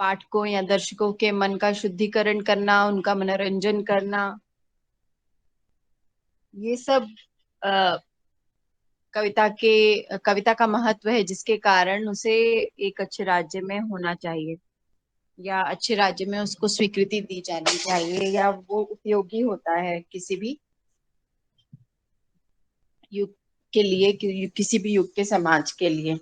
पाठकों या दर्शकों के मन का शुद्धिकरण करना, उनका मनोरंजन करना, ये सब अ, कविता का महत्व है, जिसके कारण उसे एक अच्छे राज्य में होना चाहिए, या अच्छे राज्य में उसको स्वीकृति दी जानी चाहिए, या वो उपयोगी होता है किसी भी युग के लिए, किसी भी युग के समाज के लिए।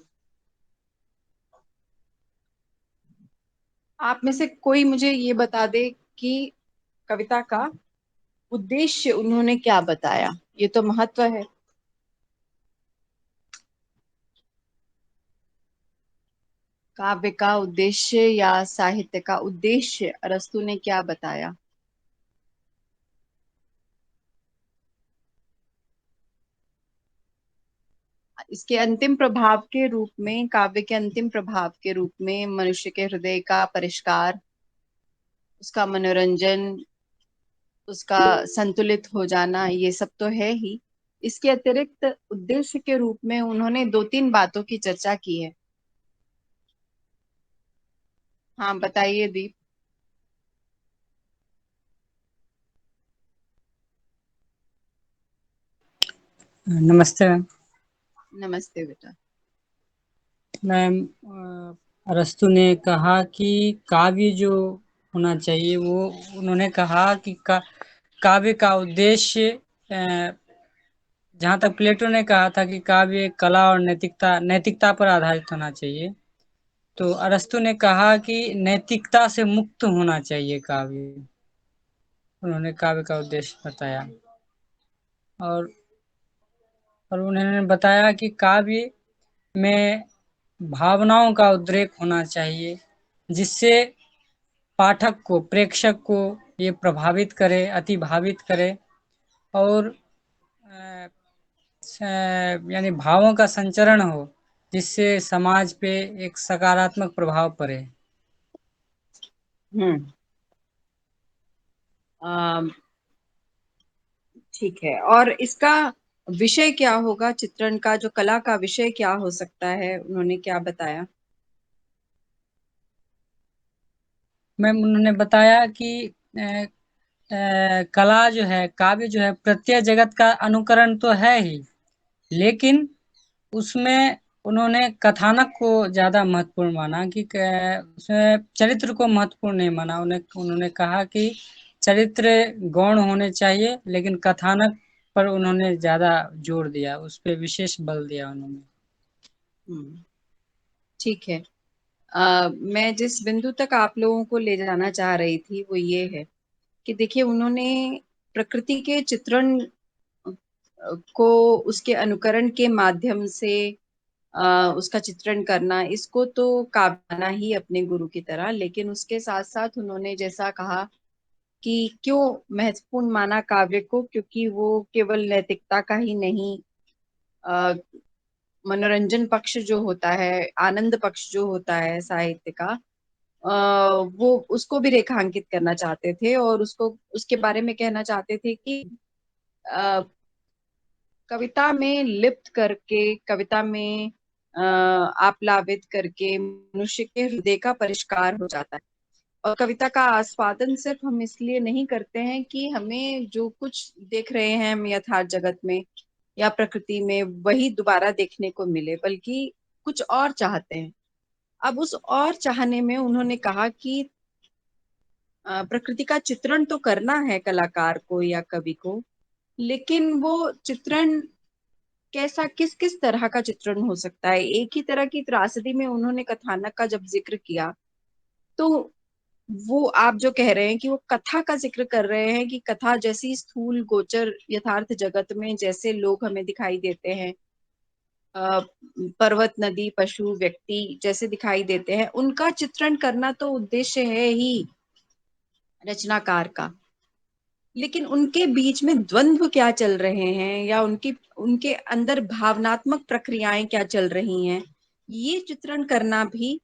आप में से कोई मुझे ये बता दे कि कविता का उद्देश्य उन्होंने क्या बताया। ये तो महत्व है। काव्य का उद्देश्य या साहित्य का उद्देश्य अरस्तु ने क्या बताया। इसके अंतिम प्रभाव के रूप में, काव्य के अंतिम प्रभाव के रूप में मनुष्य के हृदय का परिष्कार, उसका मनोरंजन, उसका संतुलित हो जाना, ये सब तो है ही। इसके अतिरिक्त उद्देश्य के रूप में उन्होंने दो तीन बातों की चर्चा की है। हाँ, बताइए दीप। नमस्ते मैम। नमस्ते बेटा। मैम, अरस्तु ने कहा कि काव्य जो होना चाहिए वो, उन्होंने कहा कि काव्य का उद्देश्य, जहाँ तक प्लेटो ने कहा था कि काव्य कला और नैतिकता पर आधारित होना चाहिए, तो अरस्तु ने कहा कि नैतिकता से मुक्त होना चाहिए काव्य। उन्होंने काव्य का उद्देश्य बताया। और उन्होंने बताया कि काव्य में भावनाओं का उद्रेक होना चाहिए, जिससे पाठक को, प्रेक्षक को ये प्रभावित करे, अति भावित करे, और यानी भावों का संचरण हो, जिससे समाज पे एक सकारात्मक प्रभाव पड़े। हम्म। अम, ठीक है। और इसका विषय क्या होगा, चित्रण का जो कला का विषय क्या हो सकता है, उन्होंने क्या बताया। मैम, उन्होंने बताया कि कला जो है, काव्य जो है, प्रत्यय जगत का अनुकरण तो है ही, लेकिन उसमें उन्होंने कथानक को ज्यादा महत्वपूर्ण माना, कि उसमें चरित्र को महत्वपूर्ण नहीं माना। उन्हें उन्होंने कहा कि चरित्र गौण होने चाहिए, लेकिन कथानक पर उन्होंने ज्यादा जोर दिया, उस पर विशेष बल दिया उन्होंने। हम्म। ठीक है। मैं जिस बिंदु तक आप लोगों को ले जाना चाह रही थी वो ये है कि देखिए, उन्होंने प्रकृति के चित्रण को उसके अनुकरण के माध्यम से उसका चित्रण करना, इसको तो काबना ही अपने गुरु की तरह, लेकिन उसके साथ साथ उन्होंने जैसा कहा कि क्यों महत्वपूर्ण माना काव्य को, क्योंकि वो केवल नैतिकता का ही नहीं, अ, मनोरंजन पक्ष जो होता है, आनंद पक्ष जो होता है साहित्य का, वो उसको भी रेखांकित करना चाहते थे, और उसको उसके बारे में कहना चाहते थे कि अ, कविता में लिप्त करके, कविता में आप्लावित करके मनुष्य के हृदय का परिष्कार हो जाता है। और कविता का आस्वादन सिर्फ हम इसलिए नहीं करते हैं कि हमें जो कुछ देख रहे हैं हम यथार्थ जगत में या प्रकृति में वही दोबारा देखने को मिले, बल्कि कुछ और चाहते हैं। अब उस और चाहने में उन्होंने कहा कि प्रकृति का चित्रण तो करना है कलाकार को या कवि को, लेकिन वो चित्रण कैसा, किस किस तरह का चित्रण हो सकता है। एक ही तरह की त्रासदी में उन्होंने कथानक का जब जिक्र किया, तो वो आप जो कह रहे हैं कि वो कथा का जिक्र कर रहे हैं, कि कथा जैसी स्थूल गोचर यथार्थ जगत में जैसे लोग हमें दिखाई देते हैं, अ, पर्वत, नदी, पशु, व्यक्ति जैसे दिखाई देते हैं, उनका चित्रण करना तो उद्देश्य है ही रचनाकार का। लेकिन उनके बीच में द्वंद्व क्या चल रहे हैं, या उनकी उनके अंदर भावनात्मक प्रक्रियाएं क्या चल रही हैं, ये चित्रण करना भी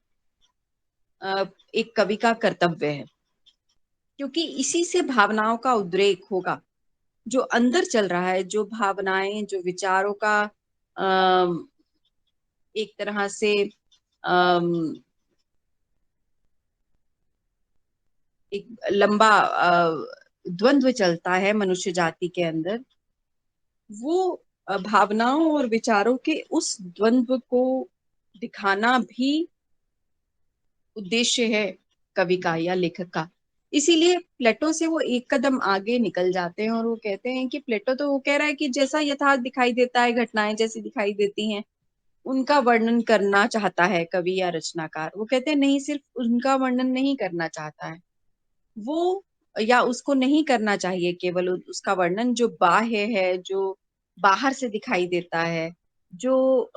एक कवि का कर्तव्य है। क्योंकि इसी से भावनाओं का उद्रेक होगा, जो अंदर चल रहा है, जो भावनाएं, जो विचारों का अम, एक तरह से अम, एक लंबा द्वंद्व चलता है मनुष्य जाति के अंदर, वो भावनाओं और विचारों के उस द्वंद्व को दिखाना भी उद्देश्य है कवि का या लेखक का। इसीलिए प्लेटो से वो एक कदम आगे निकल जाते हैं और वो कहते हैं कि प्लेटो तो वो कह रहा है कि जैसा यथार्थ दिखाई देता है, घटनाएं जैसी दिखाई देती हैं, उनका वर्णन करना चाहता है कवि या रचनाकार। वो कहते हैं नहीं, सिर्फ उनका वर्णन नहीं करना चाहता है वो, या उसको नहीं करना चाहिए केवल उसका वर्णन जो बाह्य है, जो बाहर से दिखाई देता है, जो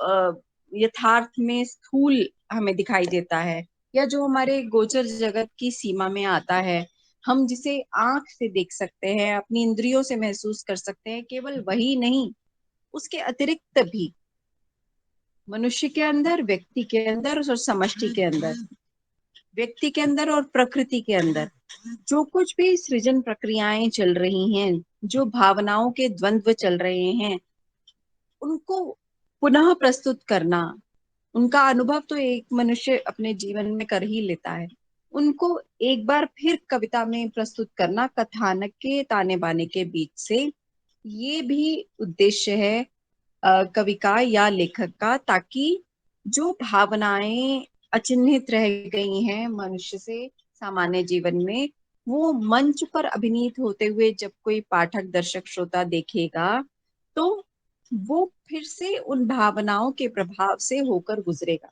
यथार्थ में स्थूल हमें दिखाई देता है, या जो हमारे गोचर जगत की सीमा में आता है, हम जिसे आंख से देख सकते हैं, अपनी इंद्रियों से महसूस कर सकते हैं, केवल वही नहीं, उसके अतिरिक्त भी मनुष्य के अंदर, व्यक्ति के अंदर और समष्टि के अंदर, व्यक्ति के अंदर और प्रकृति के अंदर जो कुछ भी सृजन प्रक्रियाएं चल रही हैं, जो भावनाओं के द्वंद्व चल रहे हैं, उनको पुनः प्रस्तुत करना, उनका अनुभव तो एक मनुष्य अपने जीवन में कर ही लेता है, उनको एक बार फिर कविता में प्रस्तुत करना कथानक के ताने बाने के बीच से, ये भी उद्देश्य है कवि का या लेखक का, ताकि जो भावनाएं अचिन्हित रह गई हैं मनुष्य से सामान्य जीवन में, वो मंच पर अभिनीत होते हुए जब कोई पाठक, दर्शक, श्रोता देखेगा, तो वो फिर से उन भावनाओं के प्रभाव से होकर गुजरेगा।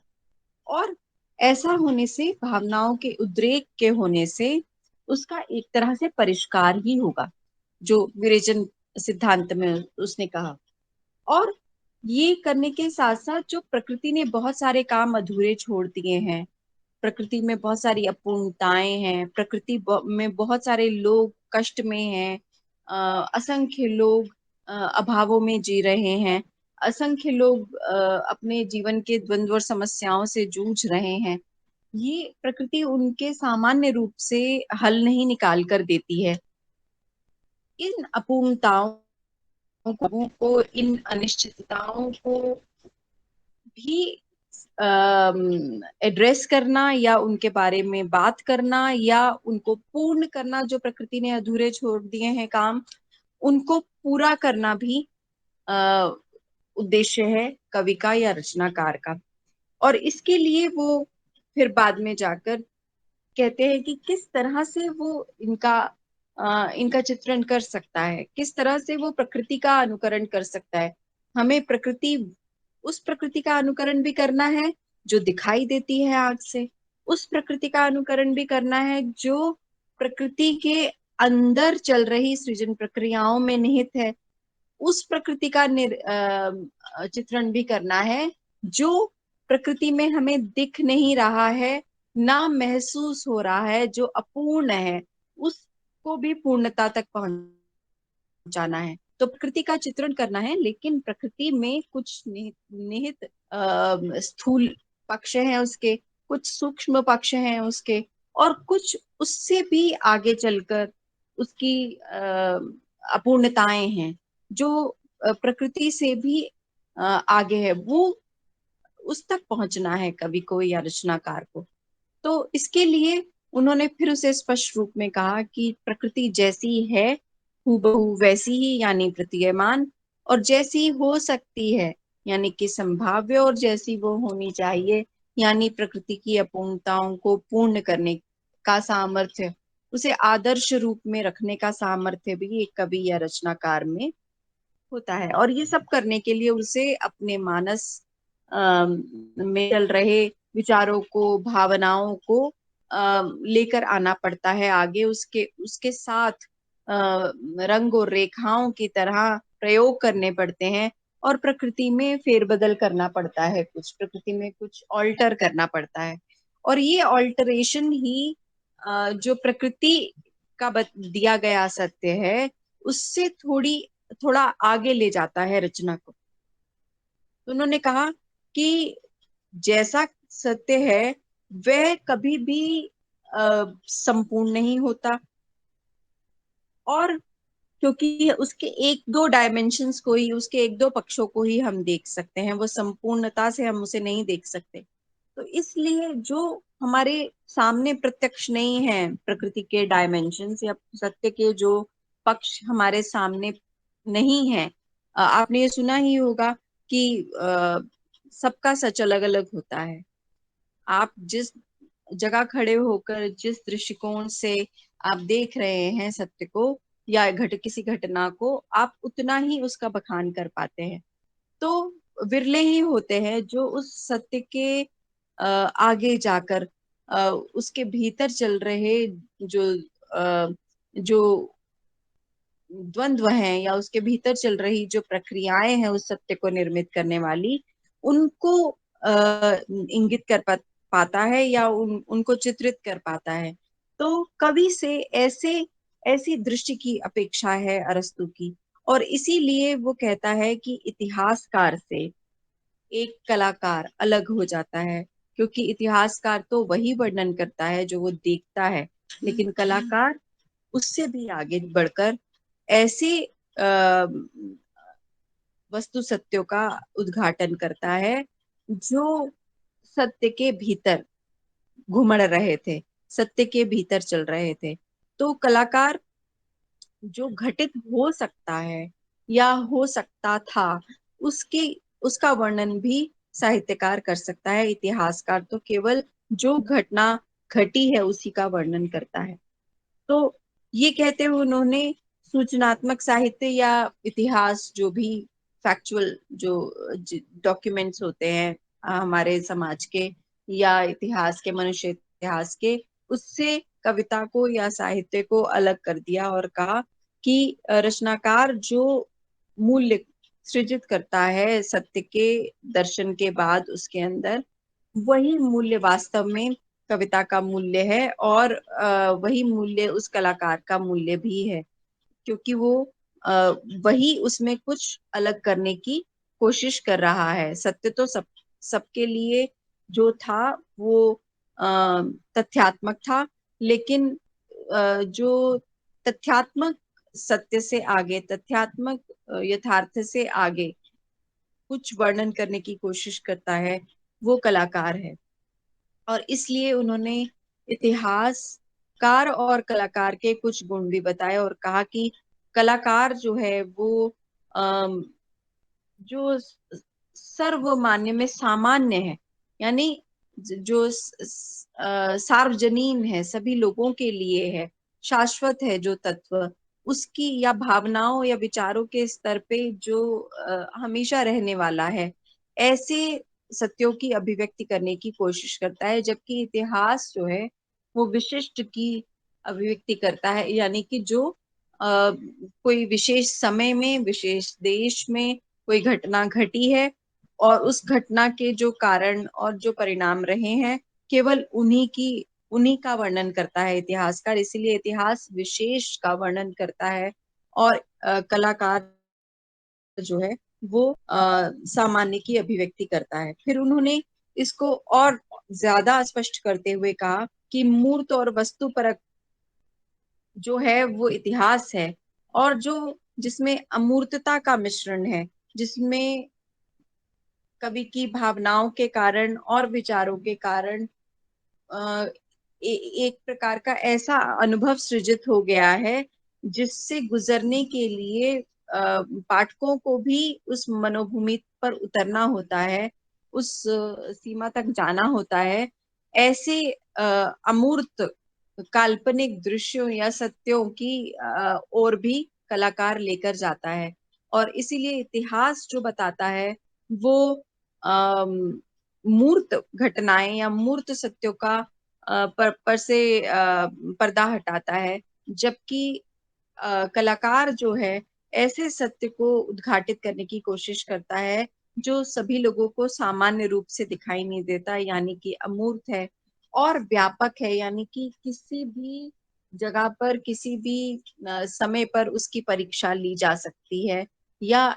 और ऐसा होने से, भावनाओं के उद्रेक के होने से, उसका एक तरह से परिष्कार ही होगा, जो विरेचन सिद्धांत में उसने कहा। और ये करने के साथ साथ जो प्रकृति ने बहुत सारे काम अधूरे छोड़ दिए हैं, प्रकृति में बहुत सारी अपूर्णताएं हैं, प्रकृति में बहुत सारे लोग कष्ट में हैं, असंख्य लोग अभावों में जी रहे हैं, असंख्य लोग अपने जीवन के द्वंद्व और समस्याओं से जूझ रहे हैं, ये प्रकृति उनके सामान्य रूप से हल नहीं निकाल कर देती है। इन अपूर्णताओं को, इन अनिश्चितताओं को भी एड्रेस करना, या उनके बारे में बात करना, या उनको पूर्ण करना, जो प्रकृति ने अधूरे छोड़ दिए हैं काम, उनको पूरा करना भी अ, उद्देश्य है कवि का या रचनाकार का। और इसके लिए वो फिर बाद में जाकर कहते हैं कि किस तरह से वो इनका चित्रण कर सकता है, किस तरह से वो प्रकृति का अनुकरण कर सकता है। हमें प्रकृति, उस प्रकृति का अनुकरण भी करना है जो दिखाई देती है आंख से, उस प्रकृति का अनुकरण भी करना है जो प्रकृति के अंदर चल रही सृजन प्रक्रियाओं में निहित है, उस प्रकृति का चित्रण भी करना है जो प्रकृति में हमें दिख नहीं रहा है, ना महसूस हो रहा है, जो अपूर्ण है, उसको भी पूर्णता तक पहुंचाना है। तो प्रकृति का चित्रण करना है, लेकिन प्रकृति में कुछ निहित निहित स्थूल पक्ष हैं उसके, कुछ सूक्ष्म पक्ष हैं उसके, और कुछ उससे भी आगे चलकर उसकी अपूर्णताएं हैं, जो प्रकृति से भी आगे है, वो उस तक पहुंचना है कवि को या रचनाकार को। तो इसके लिए उन्होंने फिर उसे स्पष्ट रूप में कहा कि प्रकृति जैसी है हूबहू वैसी ही, यानी प्रतीयमान, और जैसी हो सकती है यानी कि संभाव्य, और जैसी वो होनी चाहिए यानी प्रकृति की अपूर्णताओं को पूर्ण करने का सामर्थ्य, उसे आदर्श रूप में रखने का सामर्थ्य भी एक कवि या रचनाकार में होता है। और ये सब करने के लिए उसे अपने मानस में चल रहे विचारों को, भावनाओं को लेकर आना पड़ता है आगे, उसके उसके साथ रंग और रेखाओं की तरह प्रयोग करने पड़ते हैं, और प्रकृति में फेरबदल करना पड़ता है, कुछ प्रकृति में कुछ ऑल्टर करना पड़ता है। और ये ऑल्टरेशन ही जो प्रकृति का दिया गया सत्य है, उससे थोड़ा आगे ले जाता है रचना को। तो उन्होंने कहा कि जैसा सत्य है वह कभी भी संपूर्ण नहीं होता, और क्योंकि उसके एक दो डायमेंशंस को ही, उसके एक दो पक्षों को ही हम देख सकते हैं, वो संपूर्णता से हम उसे नहीं देख सकते। तो इसलिए जो हमारे सामने प्रत्यक्ष नहीं है, प्रकृति के डायमेंशंस या सत्य के जो पक्ष हमारे सामने नहीं है। आपने ये सुना ही होगा कि सबका सच अलग अलग होता है। आप जिस जगह खड़े होकर जिस दृष्टिकोण से आप देख रहे हैं सत्य को या किसी घटना को, आप उतना ही उसका बखान कर पाते हैं। तो विरले ही होते हैं जो उस सत्य के आगे जाकर उसके भीतर चल रहे जो जो द्वंद्व हैं या उसके भीतर चल रही जो प्रक्रियाएं हैं उस सत्य को निर्मित करने वाली, उनको इंगित कर पाता है या उनको चित्रित कर पाता है। तो कवि से ऐसे ऐसी दृष्टि की अपेक्षा है अरस्तु की, और इसीलिए वो कहता है कि इतिहासकार से एक कलाकार अलग हो जाता है, क्योंकि इतिहासकार तो वही वर्णन करता है जो वो देखता है, लेकिन कलाकार उससे भी आगे बढ़कर ऐसे वस्तु सत्यों का उद्घाटन करता है जो सत्य के भीतर घुमड़ रहे थे, सत्य के भीतर चल रहे थे। तो कलाकार जो घटित हो सकता है या हो सकता था, उसकी उसका वर्णन भी साहित्यकार कर सकता है। इतिहासकार तो केवल जो घटना घटी है उसी का वर्णन करता है। तो ये कहते हुए उन्होंने सूचनात्मक साहित्य या इतिहास, जो भी फैक्चुअल जो डॉक्यूमेंट्स होते हैं हमारे समाज के या इतिहास के, मनुष्य इतिहास के, उससे कविता को या साहित्य को अलग कर दिया और कहा कि रचनाकार जो मूल्य सृजित करता है सत्य के दर्शन के बाद उसके अंदर, वही मूल्य वास्तव में कविता का मूल्य है, और वही मूल्य उस कलाकार का मूल्य भी है, क्योंकि वो अ, वही उसमें कुछ अलग करने की कोशिश कर रहा है। सत्य तो सबके लिए जो था वो तथ्यात्मक था, लेकिन जो तथ्यात्मक सत्य से आगे, तथ्यात्मक यथार्थ से आगे कुछ वर्णन करने की कोशिश करता है, वो कलाकार है। और इसलिए उन्होंने इतिहासकार और कलाकार के कुछ गुण भी बताए और कहा कि कलाकार जो है वो अम, जो सर्वमान्य में सामान्य है, यानी जो सार्वजनीन है, सभी लोगों के लिए है, शाश्वत है जो तत्व, उसकी या भावनाओं या विचारों के स्तर पे जो हमेशा रहने वाला है, ऐसे सत्यों की अभिव्यक्ति करने की कोशिश करता है। जबकि इतिहास जो है वो विशिष्ट की अभिव्यक्ति करता है, यानी कि जो कोई विशेष समय में, विशेष देश में कोई घटना घटी है, और उस घटना के जो कारण और जो परिणाम रहे हैं, केवल उन्हीं का वर्णन करता है इतिहासकार। इसीलिए इतिहास विशेष का वर्णन करता है, और कलाकार जो है वो सामान्य की अभिव्यक्ति करता है। फिर उन्होंने इसको और ज्यादा स्पष्ट करते हुए कहा कि मूर्त और वस्तु परक जो है वो इतिहास है, और जो जिसमें अमूर्तता का मिश्रण है, जिसमें कवि की भावनाओं के कारण और विचारों के कारण अ, एक प्रकार का ऐसा अनुभव सृजित हो गया है जिससे गुजरने के लिए पाठकों को भी उस मनोभूमि पर उतरना होता है, उस सीमा तक जाना होता है। ऐसे अमूर्त काल्पनिक दृश्यों या सत्यों की ओर भी कलाकार लेकर जाता है। और इसीलिए इतिहास जो बताता है वो मूर्त घटनाएं या मूर्त सत्यों का पर से पर्दा हटाता है, जबकि कलाकार जो है ऐसे सत्य को उद्घाटित करने की कोशिश करता है जो सभी लोगों को सामान्य रूप से दिखाई नहीं देता, यानी कि अमूर्त है और व्यापक है, यानी कि किसी भी जगह पर, किसी भी समय पर उसकी परीक्षा ली जा सकती है, या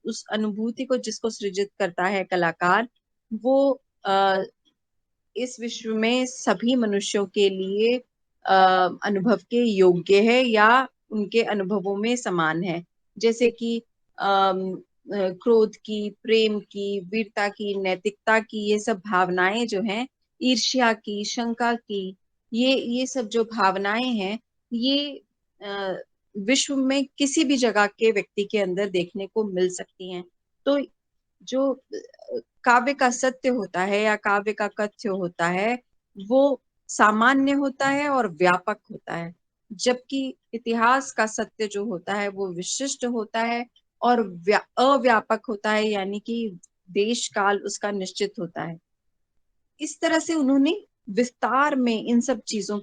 उस अनुभूति को जिसको सृजित करता है कलाकार, वो अ, इस विश्व में सभी मनुष्यों के लिए अनुभव के योग्य है या उनके अनुभवों में समान है। जैसे कि क्रोध की, प्रेम की, वीरता की, नैतिकता की, ये सब भावनाएं जो हैं, ईर्ष्या की, शंका की, ये सब जो भावनाएं हैं, ये विश्व में किसी भी जगह के व्यक्ति के अंदर देखने को मिल सकती हैं। तो जो काव्य का सत्य होता है या काव्य का कथ्य होता है, वो सामान्य होता है और व्यापक होता है, जबकि इतिहास का सत्य जो होता है वो विशिष्ट होता है और अव्यापक होता है, यानी कि देश काल उसका निश्चित होता है। इस तरह से उन्होंने विस्तार में इन सब चीजों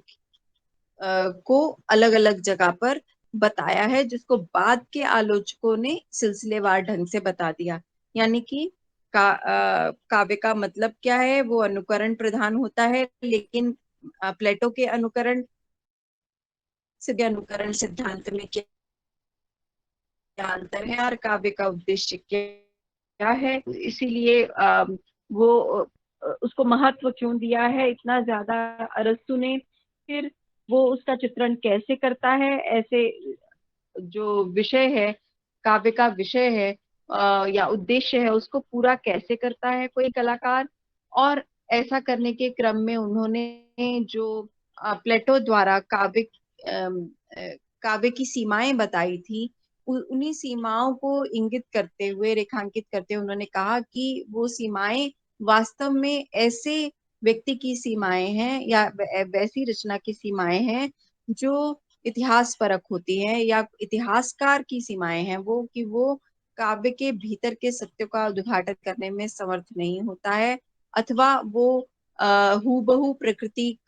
को अलग अलग जगह पर बताया है, जिसको बाद के आलोचकों ने सिलसिलेवार ढंग से बता दिया। यानी कि काव्य का मतलब क्या है, वो अनुकरण प्रधान होता है, लेकिन प्लेटो के अनुकरण से अनुकरण सिद्धांत में क्या अंतर है और काव्य का उद्देश्य क्या है, इसीलिए वो उसको महत्व क्यों दिया है इतना ज्यादा अरस्तु ने। फिर वो उसका चित्रण कैसे करता है, ऐसे जो विषय है, काव्य का विषय है या उद्देश्य है, उसको पूरा कैसे करता है कोई कलाकार। और ऐसा करने के क्रम में उन्होंने जो प्लेटो द्वारा काव्य की सीमाएं बताई थी, उन्हीं सीमाओं को इंगित करते हुए, रेखांकित करते हुए उन्होंने कहा कि वो सीमाएं वास्तव में ऐसे व्यक्ति की सीमाएं हैं या वैसी रचना की सीमाएं हैं जो इतिहास परक होती है, या इतिहासकार की सीमाएं हैं वो, कि वो काव्य के भीतर के सत्य का उद्घाटन करने में समर्थ नहीं होता है, अथवा वो हूबहू प्रकृति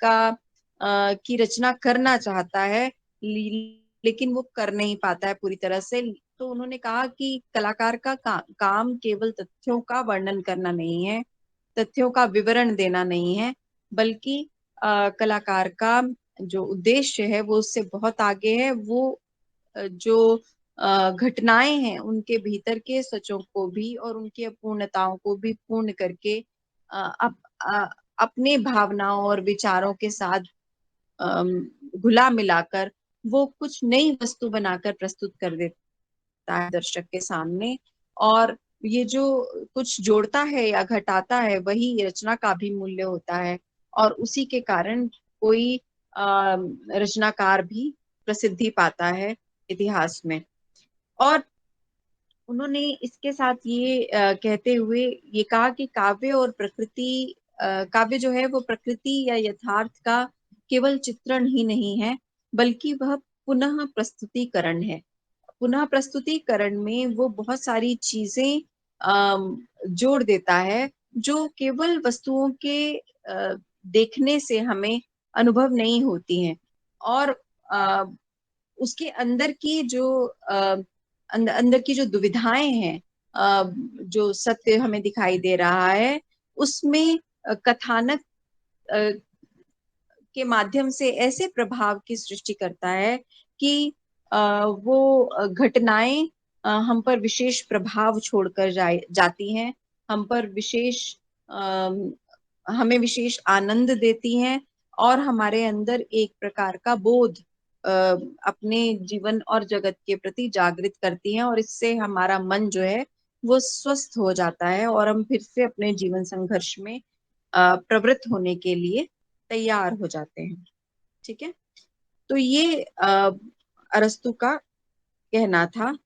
की रचना करना चाहता है, लेकिन वो कर नहीं पाता है पूरी तरह से। तो उन्होंने कहा कि कलाकार का काम केवल तथ्यों का वर्णन करना नहीं है, तथ्यों का विवरण देना नहीं है, बल्कि कलाकार का जो उद्देश्य है वो उससे बहुत आगे है। वो जो घटनाएं हैं उनके भीतर के सचों को भी और उनकी अपूर्णताओं को भी पूर्ण करके अ, अप, अ, अपने भावनाओं और विचारों के साथ अम, घुला मिलाकर वो कुछ नई वस्तु बनाकर प्रस्तुत कर देता है दर्शक के सामने। और ये जो कुछ जोड़ता है या घटाता है, वही रचना का भी मूल्य होता है, और उसी के कारण कोई रचनाकार भी प्रसिद्धि पाता है इतिहास में। और उन्होंने इसके साथ ये कहते हुए ये कहा कि काव्य जो है वो प्रकृति या यथार्थ का केवल चित्रण ही नहीं है, बल्कि वह पुनः प्रस्तुतिकरण है। पुनः प्रस्तुतिकरण में वो बहुत सारी चीजें जोड़ देता है, जो केवल वस्तुओं के देखने से हमें अनुभव नहीं होती हैं। और अ, उसके अंदर की जो अंदर की जो दुविधाएं हैं, जो सत्य हमें दिखाई दे रहा है, उसमें कथानक अ, के माध्यम से ऐसे प्रभाव की सृष्टि करता है कि वो घटनाएं हम पर विशेष प्रभाव छोड़कर जाती हैं, हम पर विशेष अम, हमें विशेष आनंद देती हैं, और हमारे अंदर एक प्रकार का बोध अ, अपने जीवन और जगत के प्रति जागृत करती हैं, और इससे हमारा मन जो है वो स्वस्थ हो जाता है और हम फिर से अपने जीवन संघर्ष में प्रवृत्त होने के लिए तैयार हो जाते हैं। ठीक है। तो ये अरस्तु का कहना था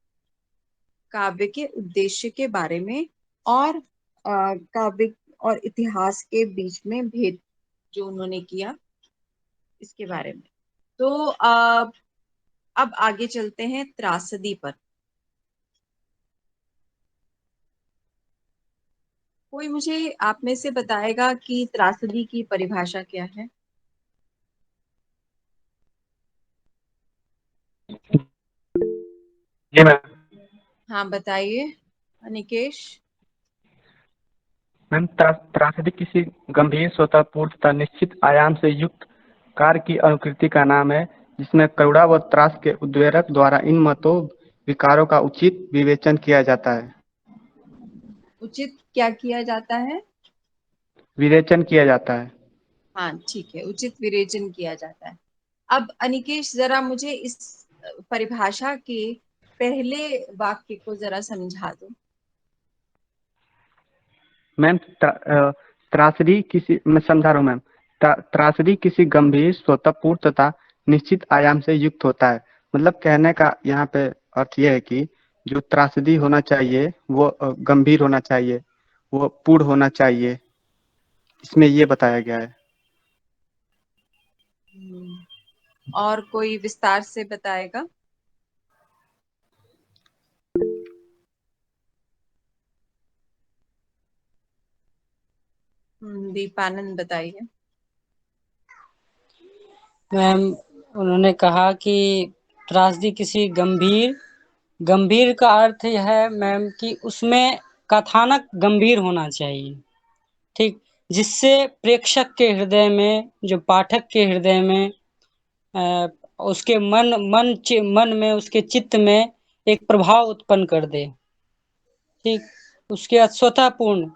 काव्य के उद्देश्य के बारे में, और काव्य और इतिहास के बीच में भेद जो उन्होंने किया इसके बारे में। तो अब आगे चलते हैं त्रासदी पर। कोई मुझे आप में से बताएगा कि त्रासदी की परिभाषा क्या है? जी मैम। हाँ, बताइए अनिकेश। मैम, त्रासदी किसी गंभीर, स्वतःपूर्ण तथा निश्चित आयाम से युक्त कार्य की अनुकृति का नाम है, जिसमें करुणा व त्रास के उद्वेलक द्वारा इन मतों विकारों का उचित विवेचन किया जाता है। उचित क्या किया जाता है? विवेचन किया जाता है। हाँ, ठीक है, उचित विवेचन किया जाता है। अब अनिकेश, जरा मुझे इस परिभाषा के पहले वाक्य को जरा समझा दो। मैम, त्रासदी किसी, मैं समझा रहा हूँ मैम, त्रासदी किसी गंभीर, स्वतःपूर्ण तथा निश्चित आयाम से युक्त होता है। मतलब कहने का यहाँ पे अर्थ यह है कि जो त्रासदी होना चाहिए वो गंभीर होना चाहिए, वो पूर्ण होना चाहिए, इसमें ये बताया गया है। और कोई विस्तार से बताएगा? दीपानंद बताइए। मैम, उन्होंने कहा कि त्रासदी किसी गंभीर, गंभीर का अर्थ यह है मैम कि उसमें कथानक गंभीर होना चाहिए, ठीक, जिससे प्रेक्षक के हृदय में, जो पाठक के हृदय में, अ, उसके मन में, उसके चित्त में एक प्रभाव उत्पन्न कर दे, ठीक। उसके बाद स्वतःपूर्ण,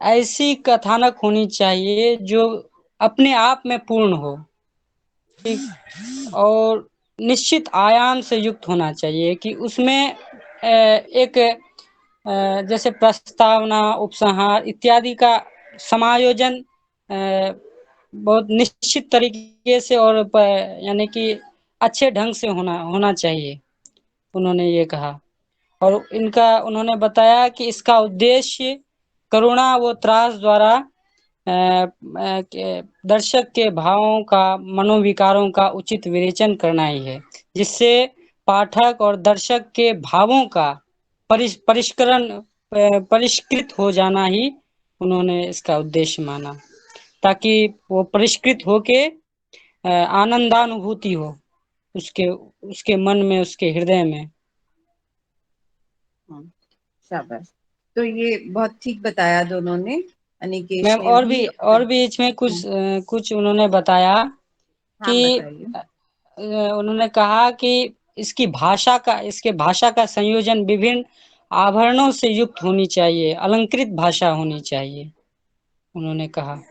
ऐसी कथानक होनी चाहिए जो अपने आप में पूर्ण हो, ठीक। और निश्चित आयाम से युक्त होना चाहिए कि उसमें एक जैसे प्रस्तावना, उपसंहार इत्यादि का समायोजन बहुत निश्चित तरीके से और यानी कि अच्छे ढंग से होना चाहिए, उन्होंने ये कहा। और उन्होंने बताया कि इसका उद्देश्य करुणा व त्रास द्वारा दर्शक के भावों का, मनोविकारों का उचित विवेचन करना ही है, जिससे पाठक और दर्शक के भावों का परिष्कृत हो जाना ही उन्होंने इसका उद्देश्य माना, ताकि वो परिष्कृत होके आनंदानुभूति हो उसके उसके मन में, उसके हृदय में। शाबाश। तो ये बहुत ठीक बताया दोनों ने, अनिकेश मैम, ने भी और भी इसमें कुछ उन्होंने बताया हाँ कि बताइए। उन्होंने कहा कि इसके भाषा का संयोजन विभिन्न आभरणों से युक्त होनी चाहिए, अलंकृत भाषा होनी चाहिए, उन्होंने कहा।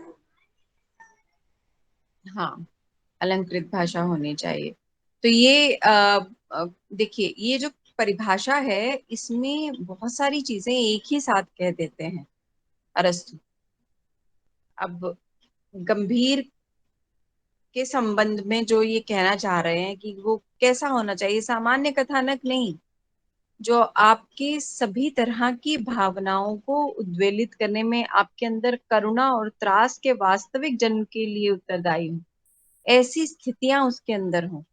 हाँ, अलंकृत भाषा होनी चाहिए। तो ये देखिए, ये जो परिभाषा है इसमें बहुत सारी चीजें एक ही साथ कह देते हैं अरस्तु। अब गंभीर के संबंध में जो ये कहना चाह रहे हैं कि वो कैसा होना चाहिए, सामान्य कथानक नहीं, जो आपके सभी तरह की भावनाओं को उद्वेलित करने में, आपके अंदर करुणा और त्रास के वास्तविक जन्म के लिए उत्तरदायी हो, ऐसी स्थितियां उसके अंदर हो,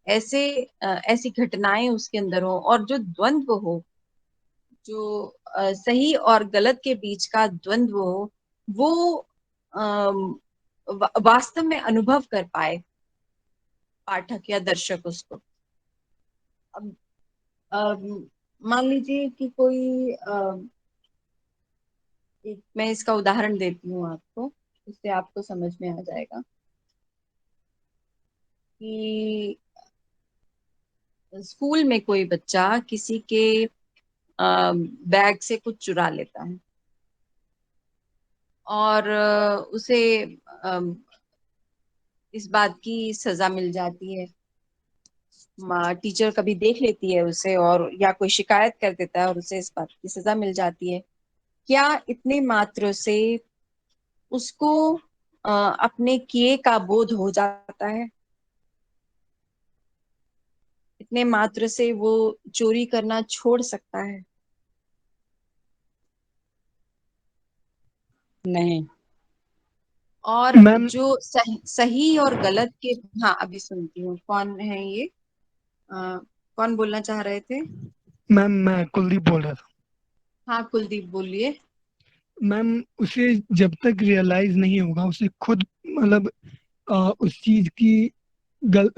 ऐसी घटनाएं उसके अंदर हो, और जो द्वंद्व हो, जो सही और गलत के बीच का द्वंद्व हो, वो वास्तव में अनुभव कर पाए पाठक या दर्शक उसको। अब मान लीजिए कि कोई मैं इसका उदाहरण देती हूँ आपको, इससे आपको समझ में आ जाएगा कि स्कूल में कोई बच्चा किसी के बैग से कुछ चुरा लेता है और उसे इस बात की सजा मिल जाती है। टीचर कभी देख लेती है उसे, और या कोई शिकायत कर देता है और उसे इस बात की सजा मिल जाती है। क्या इतने मात्र से उसको अपने किए का बोध हो जाता है? इतने मात्र से वो चोरी करना छोड़ सकता है? नहीं और मैम जो सही और गलत के, हाँ अभी सुनती हूँ, कौन है ये? कौन बोलना चाह रहे थे? मैम मैं कुलदीप बोल रहा था। हाँ कुलदीप बोलिए। मैम उसे जब तक रियलाइज नहीं होगा, उसे खुद मतलब उस चीज की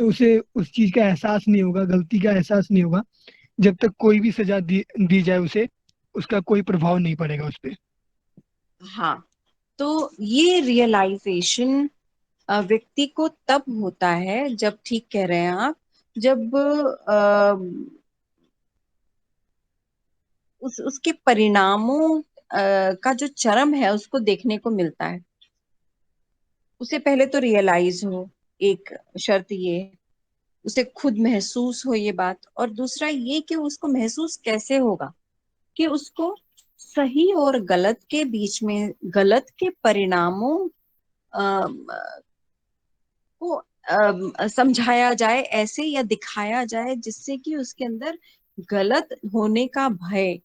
उसे उस चीज का एहसास नहीं होगा, गलती का एहसास नहीं होगा, जब तक कोई भी सजा दी जाए उसे, उसका कोई प्रभाव नहीं पड़ेगा उस पर। हाँ, तो ये रियलाइजेशन व्यक्ति को तब होता है जब, ठीक कह रहे हैं आप, जब उसके परिणामों का जो चरम है उसको देखने को मिलता है। उसे पहले तो रियलाइज हो, एक शर्त ये है, उसे खुद महसूस हो ये बात, और दूसरा ये कि उसको महसूस कैसे होगा कि उसको सही और गलत के बीच में गलत के परिणामों को समझाया जाए ऐसे, या दिखाया जाए जिससे कि उसके अंदर गलत होने का भय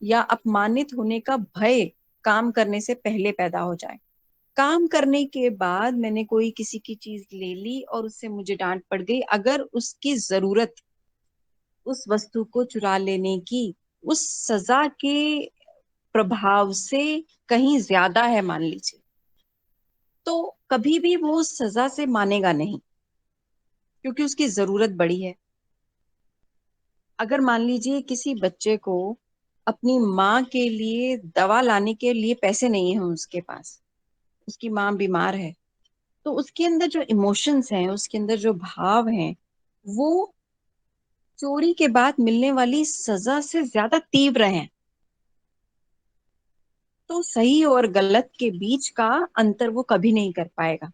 या अपमानित होने का भय काम करने से पहले पैदा हो जाए। काम करने के बाद मैंने कोई किसी की चीज ले ली और उससे मुझे डांट पड़ गई, अगर उसकी जरूरत उस वस्तु को चुरा लेने की उस सजा के प्रभाव से कहीं ज्यादा है मान लीजिए, तो कभी भी वो उस सजा से मानेगा नहीं, क्योंकि उसकी जरूरत बड़ी है। अगर मान लीजिए किसी बच्चे को अपनी माँ के लिए दवा लाने के लिए पैसे नहीं है उसके पास, उसकी माँ बीमार है, तो उसके अंदर जो इमोशंस हैं, उसके अंदर जो भाव हैं, वो चोरी के बाद मिलने वाली सजा से ज्यादा तीव्र हैं। तो सही और गलत के बीच का अंतर वो कभी नहीं कर पाएगा,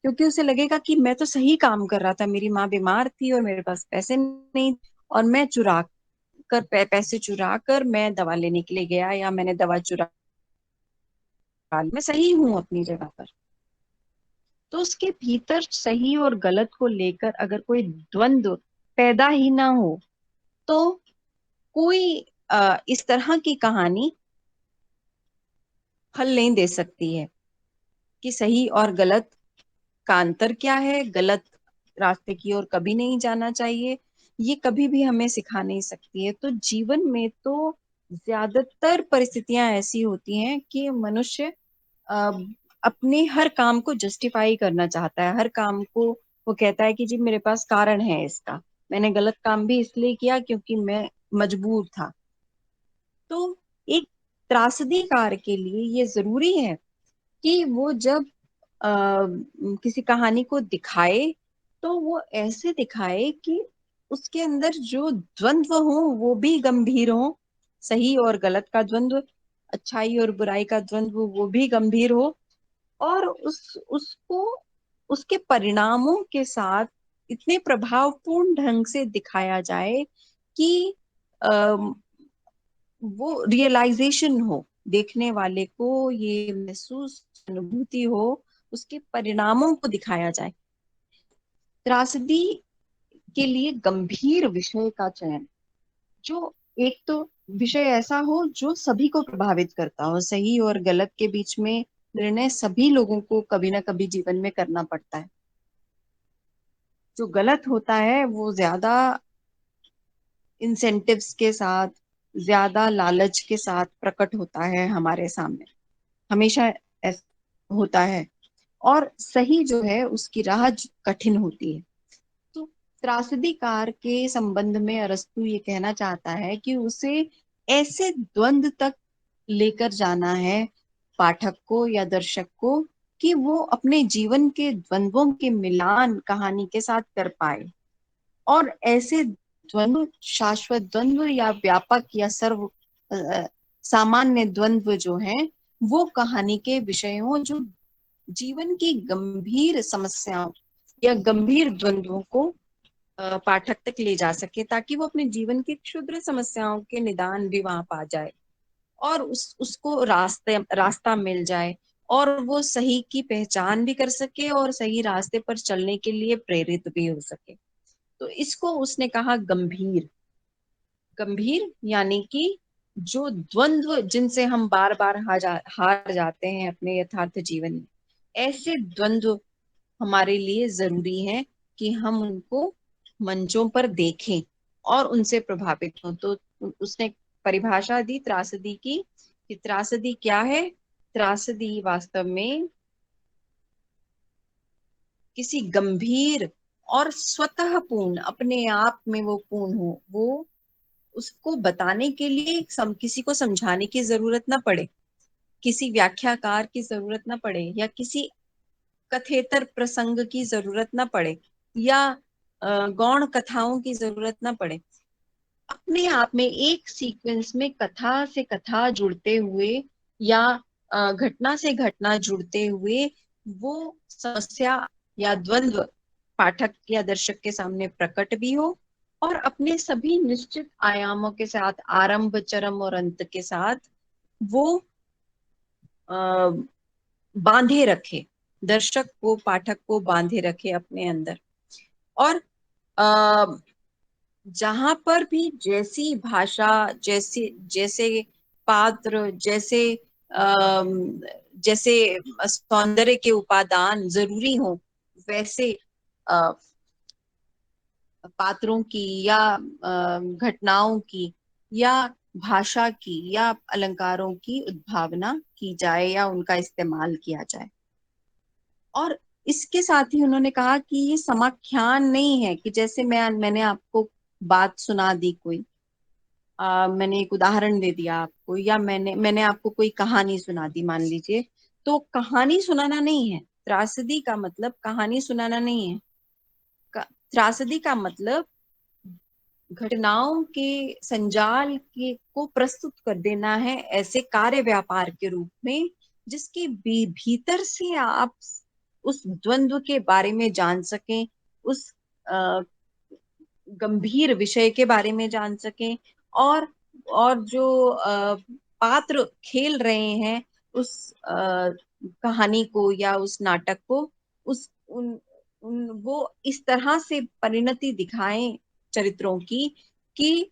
क्योंकि उसे लगेगा कि मैं तो सही काम कर रहा था, मेरी माँ बीमार थी और मेरे पास पैसे नहीं, और मैं पैसे चुरा कर मैं दवा लेने के लिए गया, या मैंने दवा चुरा ली, मैं सही हूं अपनी जगह पर। तो उसके भीतर सही और गलत को लेकर अगर कोई द्वंद्व पैदा ही ना हो, तो कोई इस तरह की कहानी फल नहीं दे सकती है कि सही और गलत का अंतर क्या है, गलत रास्ते की ओर कभी नहीं जाना चाहिए, ये कभी भी हमें सिखा नहीं सकती है। तो जीवन में तो ज्यादातर परिस्थितियां ऐसी होती हैं कि मनुष्य अ, अपने हर काम को जस्टिफाई करना चाहता है, हर काम को वो कहता है कि जी मेरे पास कारण है इसका, मैंने गलत काम भी इसलिए किया क्योंकि मैं मजबूर था। तो एक त्रासदीकार के लिए ये जरूरी है कि वो जब किसी कहानी को दिखाए, तो वो ऐसे दिखाए कि उसके अंदर जो द्वंद्व हो वो भी गंभीर हो, सही और गलत का द्वंद्व, अच्छाई और बुराई का द्वंद्व वो भी गंभीर हो, और उसको उसके परिणामों के साथ इतने प्रभावपूर्ण ढंग से दिखाया जाए कि वो रियलाइजेशन हो, देखने वाले को ये महसूस अनुभूति हो, उसके परिणामों को दिखाया जाए। त्रासदी के लिए गंभीर विषय का चयन, जो एक तो विषय ऐसा हो जो सभी को प्रभावित करता हो, सही और गलत के बीच में निर्णय सभी लोगों को कभी ना कभी जीवन में करना पड़ता है। जो गलत होता है वो ज्यादा इंसेंटिव्स के साथ, ज्यादा लालच के साथ प्रकट होता है हमारे सामने, हमेशा ऐसा होता है। और सही जो है उसकी राह कठिन होती है। तो त्रासदीकार के संबंध में अरस्तु ये कहना चाहता है कि उसे ऐसे द्वंद तक लेकर जाना है पाठक को या दर्शक को कि वो अपने जीवन के द्वंद्वों के मिलान कहानी के साथ कर पाए, और ऐसे द्वंद्व शाश्वत द्वंद्व या व्यापक या सर्व सामान्य द्वंद्व जो हैं वो कहानी के विषय हों, जो जीवन की गंभीर समस्याओं या गंभीर द्वंद्वों को पाठक तक ले जा सके, ताकि वो अपने जीवन की क्षुद्र समस्याओं के निदान भी वहां पा जाए, और उसको रास्ता मिल जाए, और वो सही की पहचान भी कर सके और सही रास्ते पर चलने के लिए प्रेरित भी हो सके। तो इसको उसने कहा गंभीर। गंभीर यानी कि जो द्वंद्व जिनसे हम बार बार हार जाते हैं अपने यथार्थ जीवन में, ऐसे द्वंद्व हमारे लिए जरूरी है कि हम उनको मंचों पर देखें और उनसे प्रभावित हों। तो उसने परिभाषा दी त्रासदी की, कि त्रासदी क्या है। त्रासदी वास्तव में किसी गंभीर और स्वतः पूर्ण, अपने आप में वो पूर्ण हो, वो उसको बताने के लिए किसी को समझाने की जरूरत ना पड़े, किसी व्याख्याकार की जरूरत ना पड़े, या किसी कथेतर प्रसंग की जरूरत ना पड़े, या गौण कथाओं की जरूरत ना पड़े। अपने आप में एक सीक्वेंस में कथा से कथा जुड़ते हुए, या घटना से घटना जुड़ते हुए वो समस्या या द्वंद्व पाठक या दर्शक के सामने प्रकट भी हो, और अपने सभी निश्चित आयामों के साथ, आरंभ चरम और अंत के साथ वो बांधे रखे, दर्शक को, पाठक को बांधे रखे अपने अंदर। और जहां पर भी जैसी भाषा, जैसे जैसे पात्र, अम, जैसे सौंदर्य के उपादान जरूरी हो, वैसे अ, पात्रों की या घटनाओं की या भाषा की या अलंकारों की उद्भावना की जाए या उनका इस्तेमाल किया जाए। और इसके साथ ही उन्होंने कहा कि ये समाख्यान नहीं है कि जैसे मैंने आपको बात सुना दी कोई, मैंने एक उदाहरण दे दिया आपको, या मैंने आपको कोई कहानी सुना दी मान लीजिए, तो कहानी सुनाना नहीं है। त्रासदी का मतलब कहानी सुनाना नहीं है। त्रासदी का मतलब घटनाओं के संजाल के को प्रस्तुत कर देना है ऐसे कार्य व्यापार के रूप में, जिसके भीतर से आप उस द्वंद्व के बारे में जान सकें, उस अ, गंभीर विषय के बारे में जान सकें, और जो पात्र खेल रहे हैं उस कहानी को या उस नाटक को, उस उन, उन वो इस तरह से परिणति दिखाएं चरित्रों की कि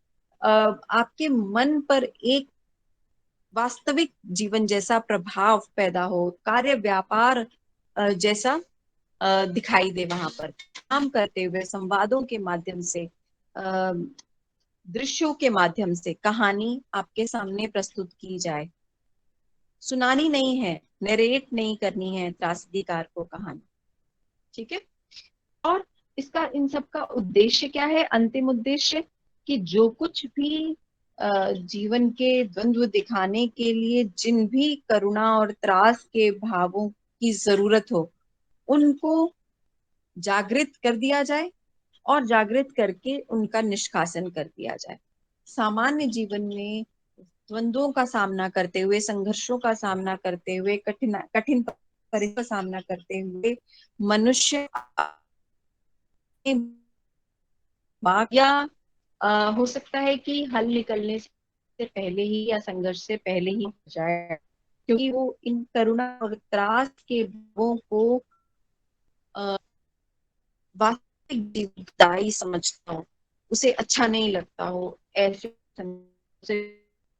आपके मन पर एक वास्तविक जीवन जैसा प्रभाव पैदा हो, कार्य व्यापार जैसा दिखाई दे। वहां पर काम करते हुए संवादों के माध्यम से, अ, दृश्यों के माध्यम से कहानी आपके सामने प्रस्तुत की जाए। सुनानी नहीं है, नरेट नहीं करनी है त्रासदीकार को कहानी। ठीक है। और इसका, इन सब का उद्देश्य क्या है? अंतिम उद्देश्य कि जो कुछ भी जीवन के द्वंद्व दिखाने के लिए जिन भी करुणा और त्रास के भावों की जरूरत हो, उनको जागृत कर दिया जाए और जागृत करके उनका निष्कासन कर दिया जाए। सामान्य जीवन में द्वंद्वों का सामना करते हुए, संघर्षों का सामना करते हुए, कठिन कठिन परिस्थितियों का सामना करते हुए मनुष्य या हो सकता है कि हल निकलने से पहले ही या संघर्ष से पहले ही हो जाए, क्योंकि वो इन करुणा और त्रास के भावों को वास्तविक जीवनदायी समझता हो, उसे अच्छा नहीं लगता हो, ऐसे से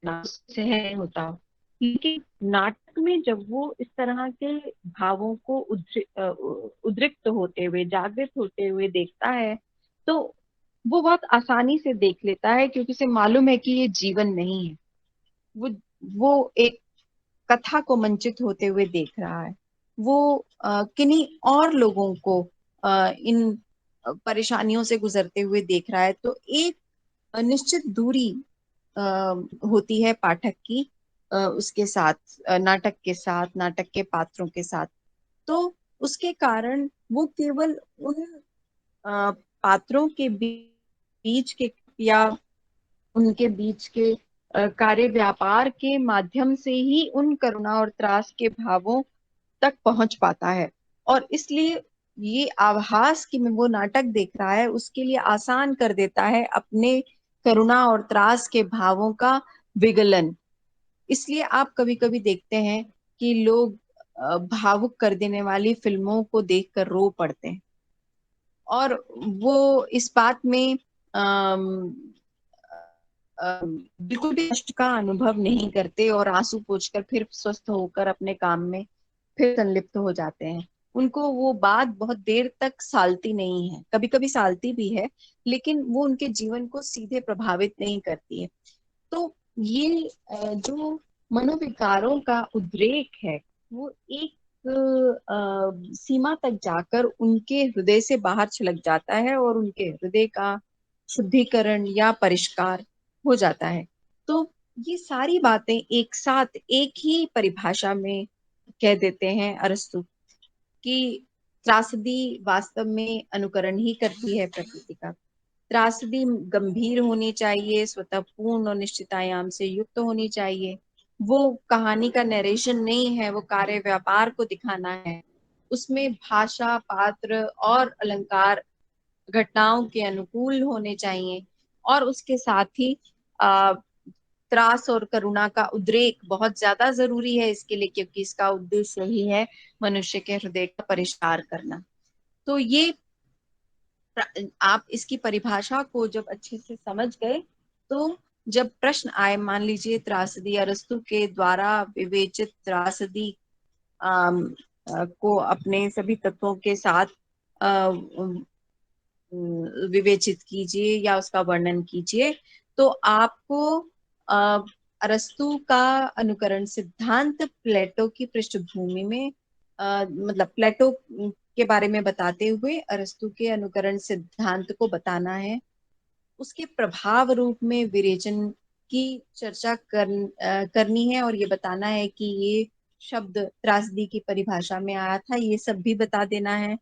सहन होता हो। लेकिन नाटक में जब वो इस तरह के भावों को उद्रिक्त होते हुए, जागृत होते हुए देखता है, तो वो बहुत आसानी से देख लेता है, क्योंकि उसे मालूम है कि ये जीवन नहीं है। वो एक कथा को मंचित होते हुए देख रहा है। वो किन्हीं और लोगों को इन परेशानियों से गुजरते हुए देख रहा है। तो एक निश्चित दूरी अ, होती है पाठक की उसके साथ, नाटक के साथ, नाटक के पात्रों के साथ। तो उसके कारण वो केवल उन पात्रों के बीच के या उनके बीच के कार्य व्यापार के माध्यम से ही उन करुणा और त्रास के भावों तक पहुंच पाता है। और इसलिए ये आभास कि वो नाटक देख रहा है, उसके लिए आसान कर देता है अपने करुणा और त्रास के भावों का विगलन। इसलिए आप कभी कभी देखते हैं कि लोग भावुक कर देने वाली फिल्मों को देखकर रो पड़ते हैं, और वो इस बात में बिल्कुल भी कष्ट का अनुभव नहीं करते और आंसू पोंछकर फिर स्वस्थ होकर अपने काम में फिर संलिप्त हो जाते हैं। उनको वो बात बहुत देर तक सालती नहीं है, कभी कभी सालती भी है, लेकिन वो उनके जीवन को सीधे प्रभावित नहीं करती है। तो ये जो मनोविकारों का उद्रेक है, वो एक सीमा तक जाकर उनके हृदय से बाहर छलक जाता है और उनके हृदय का शुद्धिकरण या परिष्कार हो जाता है। तो ये सारी बातें एक साथ एक ही परिभाषा में कह देते हैं अरस्तु कि त्रासदी वास्तव में अनुकरण ही करती है प्रकृति का। त्रासदी गंभीर होनी चाहिए, स्वतः पूर्ण और निश्चित आयाम से युक्त होनी चाहिए। वो कहानी का नरेशन नहीं है, वो कार्य व्यापार को दिखाना है। उसमें भाषा, पात्र और अलंकार घटनाओं के अनुकूल होने चाहिए, और उसके साथ ही त्रास और करुणा का उद्रेक बहुत ज्यादा जरूरी है इसके लिए, क्योंकि इसका उद्देश्य ही है मनुष्य के हृदय का परिष्कार करना। तो ये आप इसकी परिभाषा को जब अच्छे से समझ गए, तो जब प्रश्न आए, मान लीजिए त्रासदी, अरस्तु के द्वारा विवेचित त्रासदी को अपने सभी तत्वों के साथ विवेचित कीजिए या उसका वर्णन कीजिए, तो आपको अरस्तु का अनुकरण सिद्धांत प्लेटो की पृष्ठभूमि में मतलब प्लेटो के बारे में बताते हुए अरस्तु के अनुकरण सिद्धांत को बताना है, उसके प्रभाव रूप में विरेचन की चर्चा करनी है, और ये बताना है कि ये शब्द त्रासदी की परिभाषा में आया था, ये सब भी बता देना है।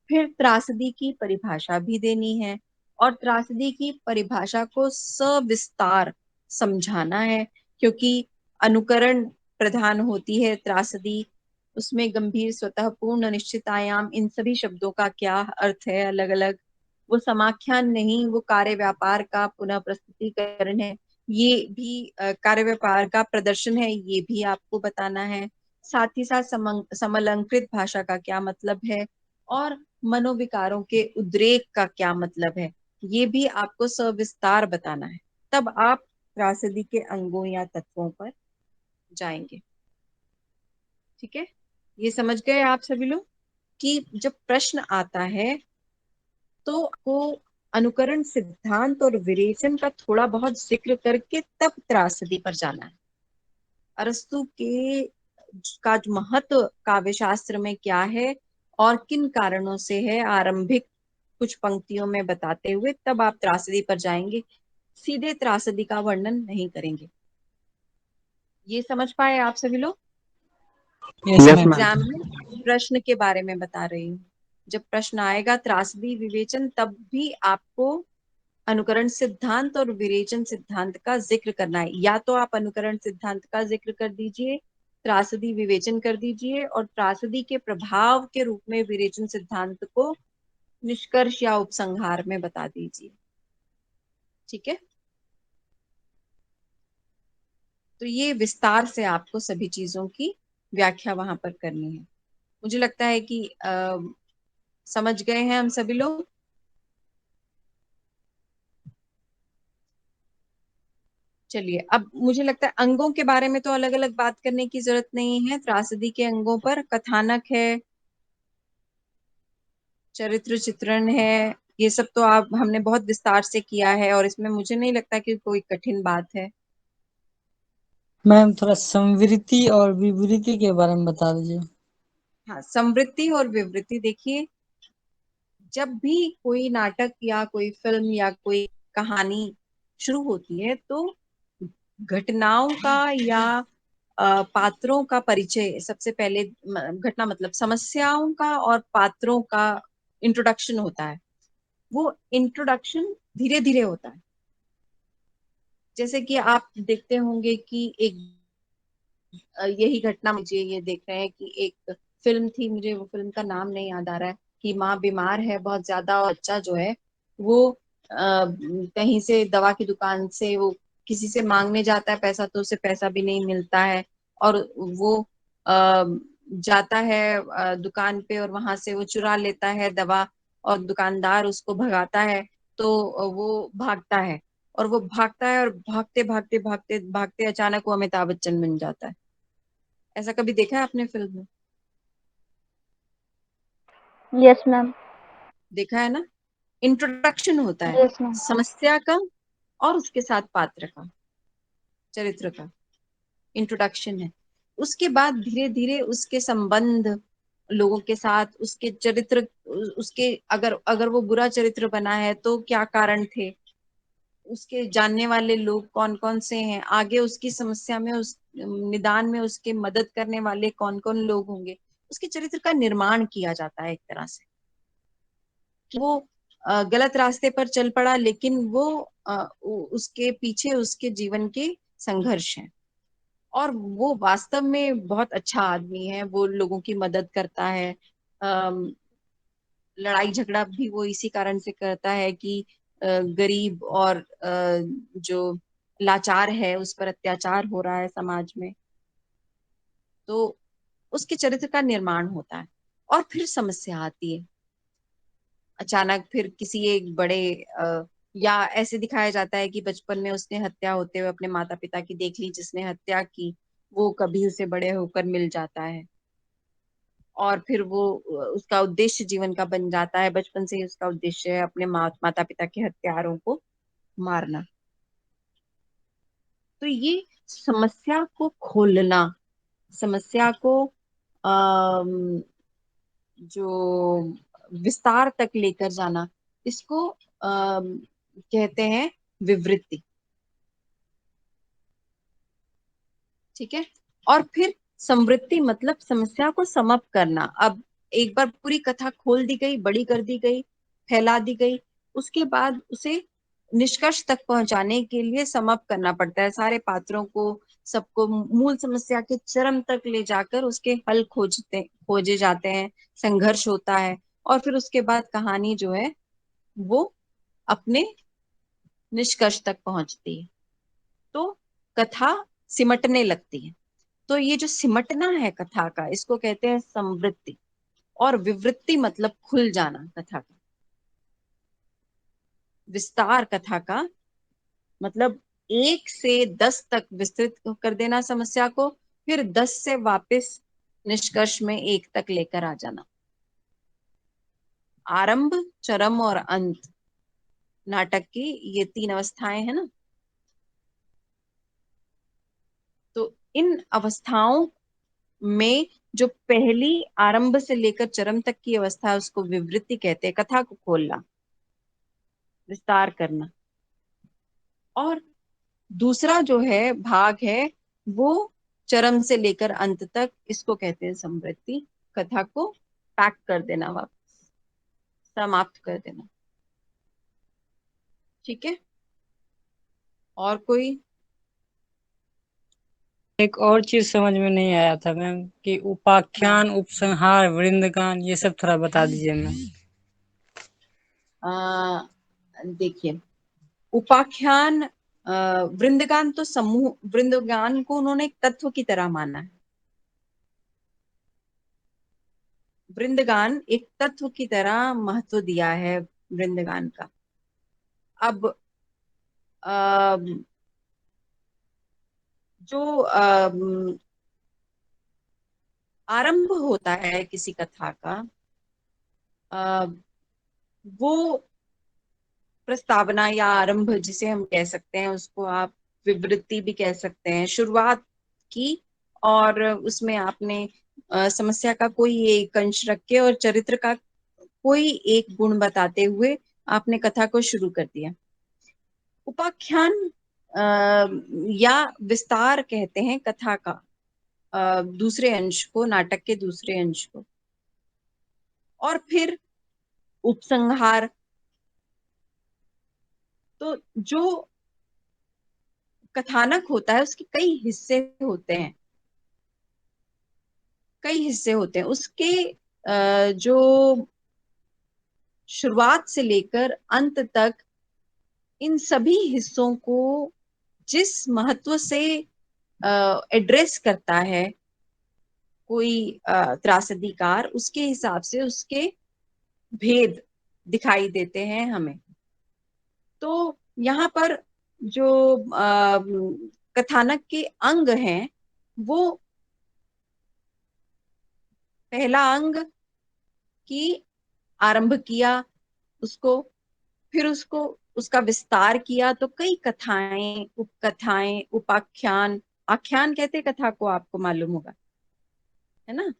फिर त्रासदी की परिभाषा भी देनी है, और त्रासदी की परिभाषा को सविस्तार समझाना है, क्योंकि अनुकरण प्रधान होती है त्रासदी, उसमें गंभीर, स्वतः पूर्ण, निश्चित आयाम, इन सभी शब्दों का क्या अर्थ है अलग अलग, वो समाख्यान नहीं, वो कार्य व्यापार का पुनः प्रस्तुतिकरण है, ये भी कार्य व्यापार का प्रदर्शन है, ये भी आपको बताना है। साथ ही साथ समलंकृत भाषा का क्या मतलब है, और मनोविकारों के उद्रेक का क्या मतलब है, ये भी आपको सविस्तार बताना है। तब आप त्रासदी के अंगों या तत्वों पर जाएंगे। ठीक है, ये समझ गए आप सभी लोग कि जब प्रश्न आता है तो आपको अनुकरण सिद्धांत और विरेचन का थोड़ा बहुत जिक्र करके तब त्रासदी पर जाना है। अरस्तु के का जो महत्व काव्य शास्त्र में क्या है और किन कारणों से है, आरंभिक कुछ पंक्तियों में बताते हुए तब आप त्रासदी पर जाएंगे, सीधे त्रासदी का वर्णन नहीं करेंगे। ये समझ पाए आप सभी लोग? Yes yes ma'am. Ma'am. Exam में प्रश्न के बारे में बता रही हूँ, जब प्रश्न आएगा त्रासदी विवेचन, तब भी आपको अनुकरण सिद्धांत और विरेचन सिद्धांत का जिक्र करना है। या तो आप अनुकरण सिद्धांत का जिक्र कर दीजिए, त्रासदी विवेचन कर दीजिए, और त्रासदी के प्रभाव के रूप में विरेचन सिद्धांत को निष्कर्ष या उपसंहार में बता दीजिए। ठीक है, तो ये विस्तार से आपको सभी चीजों की व्याख्या वहां पर करनी है। मुझे लगता है कि समझ गए हैं हम सभी लोग। चलिए, अब मुझे लगता है अंगों के बारे में तो अलग अलग बात करने की जरूरत नहीं है। त्रासदी के अंगों पर कथानक है, चरित्र चित्रण है, ये सब तो आप हमने बहुत विस्तार से किया है, और इसमें मुझे नहीं लगता कि कोई कठिन बात है। मैम थोड़ा संवृत्ति और विवृत्ति के बारे में बता दीजिए। हाँ, संवृत्ति और विवृत्ति, देखिए जब भी कोई नाटक या कोई फिल्म या कोई कहानी शुरू होती है, तो घटनाओं का या पात्रों का परिचय सबसे पहले, घटना मतलब समस्याओं का और पात्रों का इंट्रोडक्शन होता है। वो इंट्रोडक्शन धीरे धीरे होता है। जैसे कि आप देखते होंगे कि एक यही घटना, मुझे ये देख रहे हैं कि एक फिल्म थी, मुझे वो फिल्म का नाम नहीं याद आ रहा है, कि माँ बीमार है बहुत ज्यादा, और बच्चा जो है वो कहीं से दवा की दुकान से वो किसी से मांगने जाता है पैसा, तो उसे पैसा भी नहीं मिलता है, और वो जाता है दुकान पे, और वहां से वो चुरा लेता है दवा, और दुकानदार उसको भगाता है, तो वो भागता है, और वो भागता है, और भागते भागते भागते भागते अचानक वो अमिताभ बच्चन बन जाता है। ऐसा कभी देखा है आपने फिल्म में? Yes ma'am. देखा है ना? इंट्रोडक्शन होता है यस मैम। समस्या का, और उसके साथ पात्र का, चरित्र का इंट्रोडक्शन है। उसके बाद धीरे धीरे उसके संबंध लोगों के साथ, उसके चरित्र, उसके अगर अगर वो बुरा चरित्र बना है तो क्या कारण थे, उसके जानने वाले लोग कौन कौन से हैं, आगे उसकी समस्या में, उस निदान में उसके मदद करने वाले कौन कौन लोग होंगे, उसके चरित्र का निर्माण किया जाता है एक तरह से। वो गलत रास्ते पर चल पड़ा, लेकिन वो उसके पीछे उसके जीवन के संघर्ष हैं, और वो वास्तव में बहुत अच्छा आदमी है, वो लोगों की मदद करता है। लड़ाई झगड़ा भी वो इसी कारण से करता है कि गरीब और जो लाचार है, उस पर अत्याचार हो रहा है समाज में, तो उसके चरित्र का निर्माण होता है। और फिर समस्या आती है अचानक, फिर किसी एक बड़े या ऐसे दिखाया जाता है कि बचपन में उसने हत्या होते हुए अपने माता पिता की देख ली, जिसने हत्या की वो कभी उसे बड़े होकर मिल जाता है, और फिर वो उसका उद्देश्य जीवन का बन जाता है, बचपन से ही उसका उद्देश्य है अपने माता पिता के हत्यारों को मारना। तो ये समस्या को खोलना, समस्या को अम, जो विस्तार तक लेकर जाना, इसको कहते हैं विवृत्ति। ठीक है। और फिर समवृत्ति मतलब समस्या को समाप्त करना। अब एक बार पूरी कथा खोल दी गई, बड़ी कर दी गई, फैला दी गई, उसके बाद उसे निष्कर्ष तक पहुंचाने के लिए समाप्त करना पड़ता है, सारे पात्रों को, सबको मूल समस्या के चरम तक ले जाकर उसके हल खोजे जाते हैं, संघर्ष होता है, और फिर उसके बाद कहानी जो है वो अपने निष्कर्ष तक पहुंचती है, तो कथा सिमटने लगती है। तो ये जो सिमटना है कथा का, इसको कहते हैं समवृत्ति। और विवृत्ति मतलब खुल जाना कथा का, विस्तार कथा का मतलब 1 से 10 तक विस्तृत कर देना समस्या को, फिर 10 से वापस निष्कर्ष में 1 तक लेकर आ जाना। आरंभ, चरम और अंत, नाटक की ये 3 अवस्थाएं हैं ना। तो इन अवस्थाओं में जो पहली आरंभ से लेकर चरम तक की अवस्था है उसको विवृत्ति कहते हैं, कथा को खोलना, विस्तार करना। और दूसरा जो है भाग है वो चरम से लेकर अंत तक, इसको कहते हैं समवृत्ति, कथा को पैक कर देना, वापस समाप्त कर देना। ठीक है। और कोई? एक और चीज समझ में नहीं आया था मैम कि हाँ, उपाख्यान, उपसंहार, वृंदगान, ये सब थोड़ा बता दीजिए मैम। देखिए, उपाख्यान, वृंदगान तो समूह, वृंदगान को उन्होंने एक तत्व की तरह माना है। वृंदगान एक तत्व की तरह महत्व दिया है वृंदगान का। अब जो आरंभ होता है किसी कथा का, अ, वो प्रस्तावना या आरंभ जिसे हम कह सकते हैं, उसको आप विवृत्ति भी कह सकते हैं, शुरुआत की, और उसमें आपने समस्या का कोई एक अंश रख के और चरित्र का कोई एक गुण बताते हुए आपने कथा को शुरू कर दिया। उपाख्यान अ, या विस्तार कहते हैं कथा का दूसरे अंश को, नाटक के दूसरे अंश को। और फिर उपसंहार, तो जो कथानक होता है उसके कई हिस्से होते हैं, कई हिस्से होते हैं उसके, जो शुरुआत से लेकर अंत तक इन सभी हिस्सों को जिस महत्व से एड्रेस करता है कोई त्रासदीकार, उसके हिसाब से उसके भेद दिखाई देते हैं हमें। तो यहाँ पर जो कथानक के अंग हैं, वो पहला अंग की आरंभ किया उसको, फिर उसको उसका विस्तार किया, तो कई कथाएं, उपकथाएं, उपाख्यान, आख्यान कहते कथा को, आपको मालूम होगा, है ना।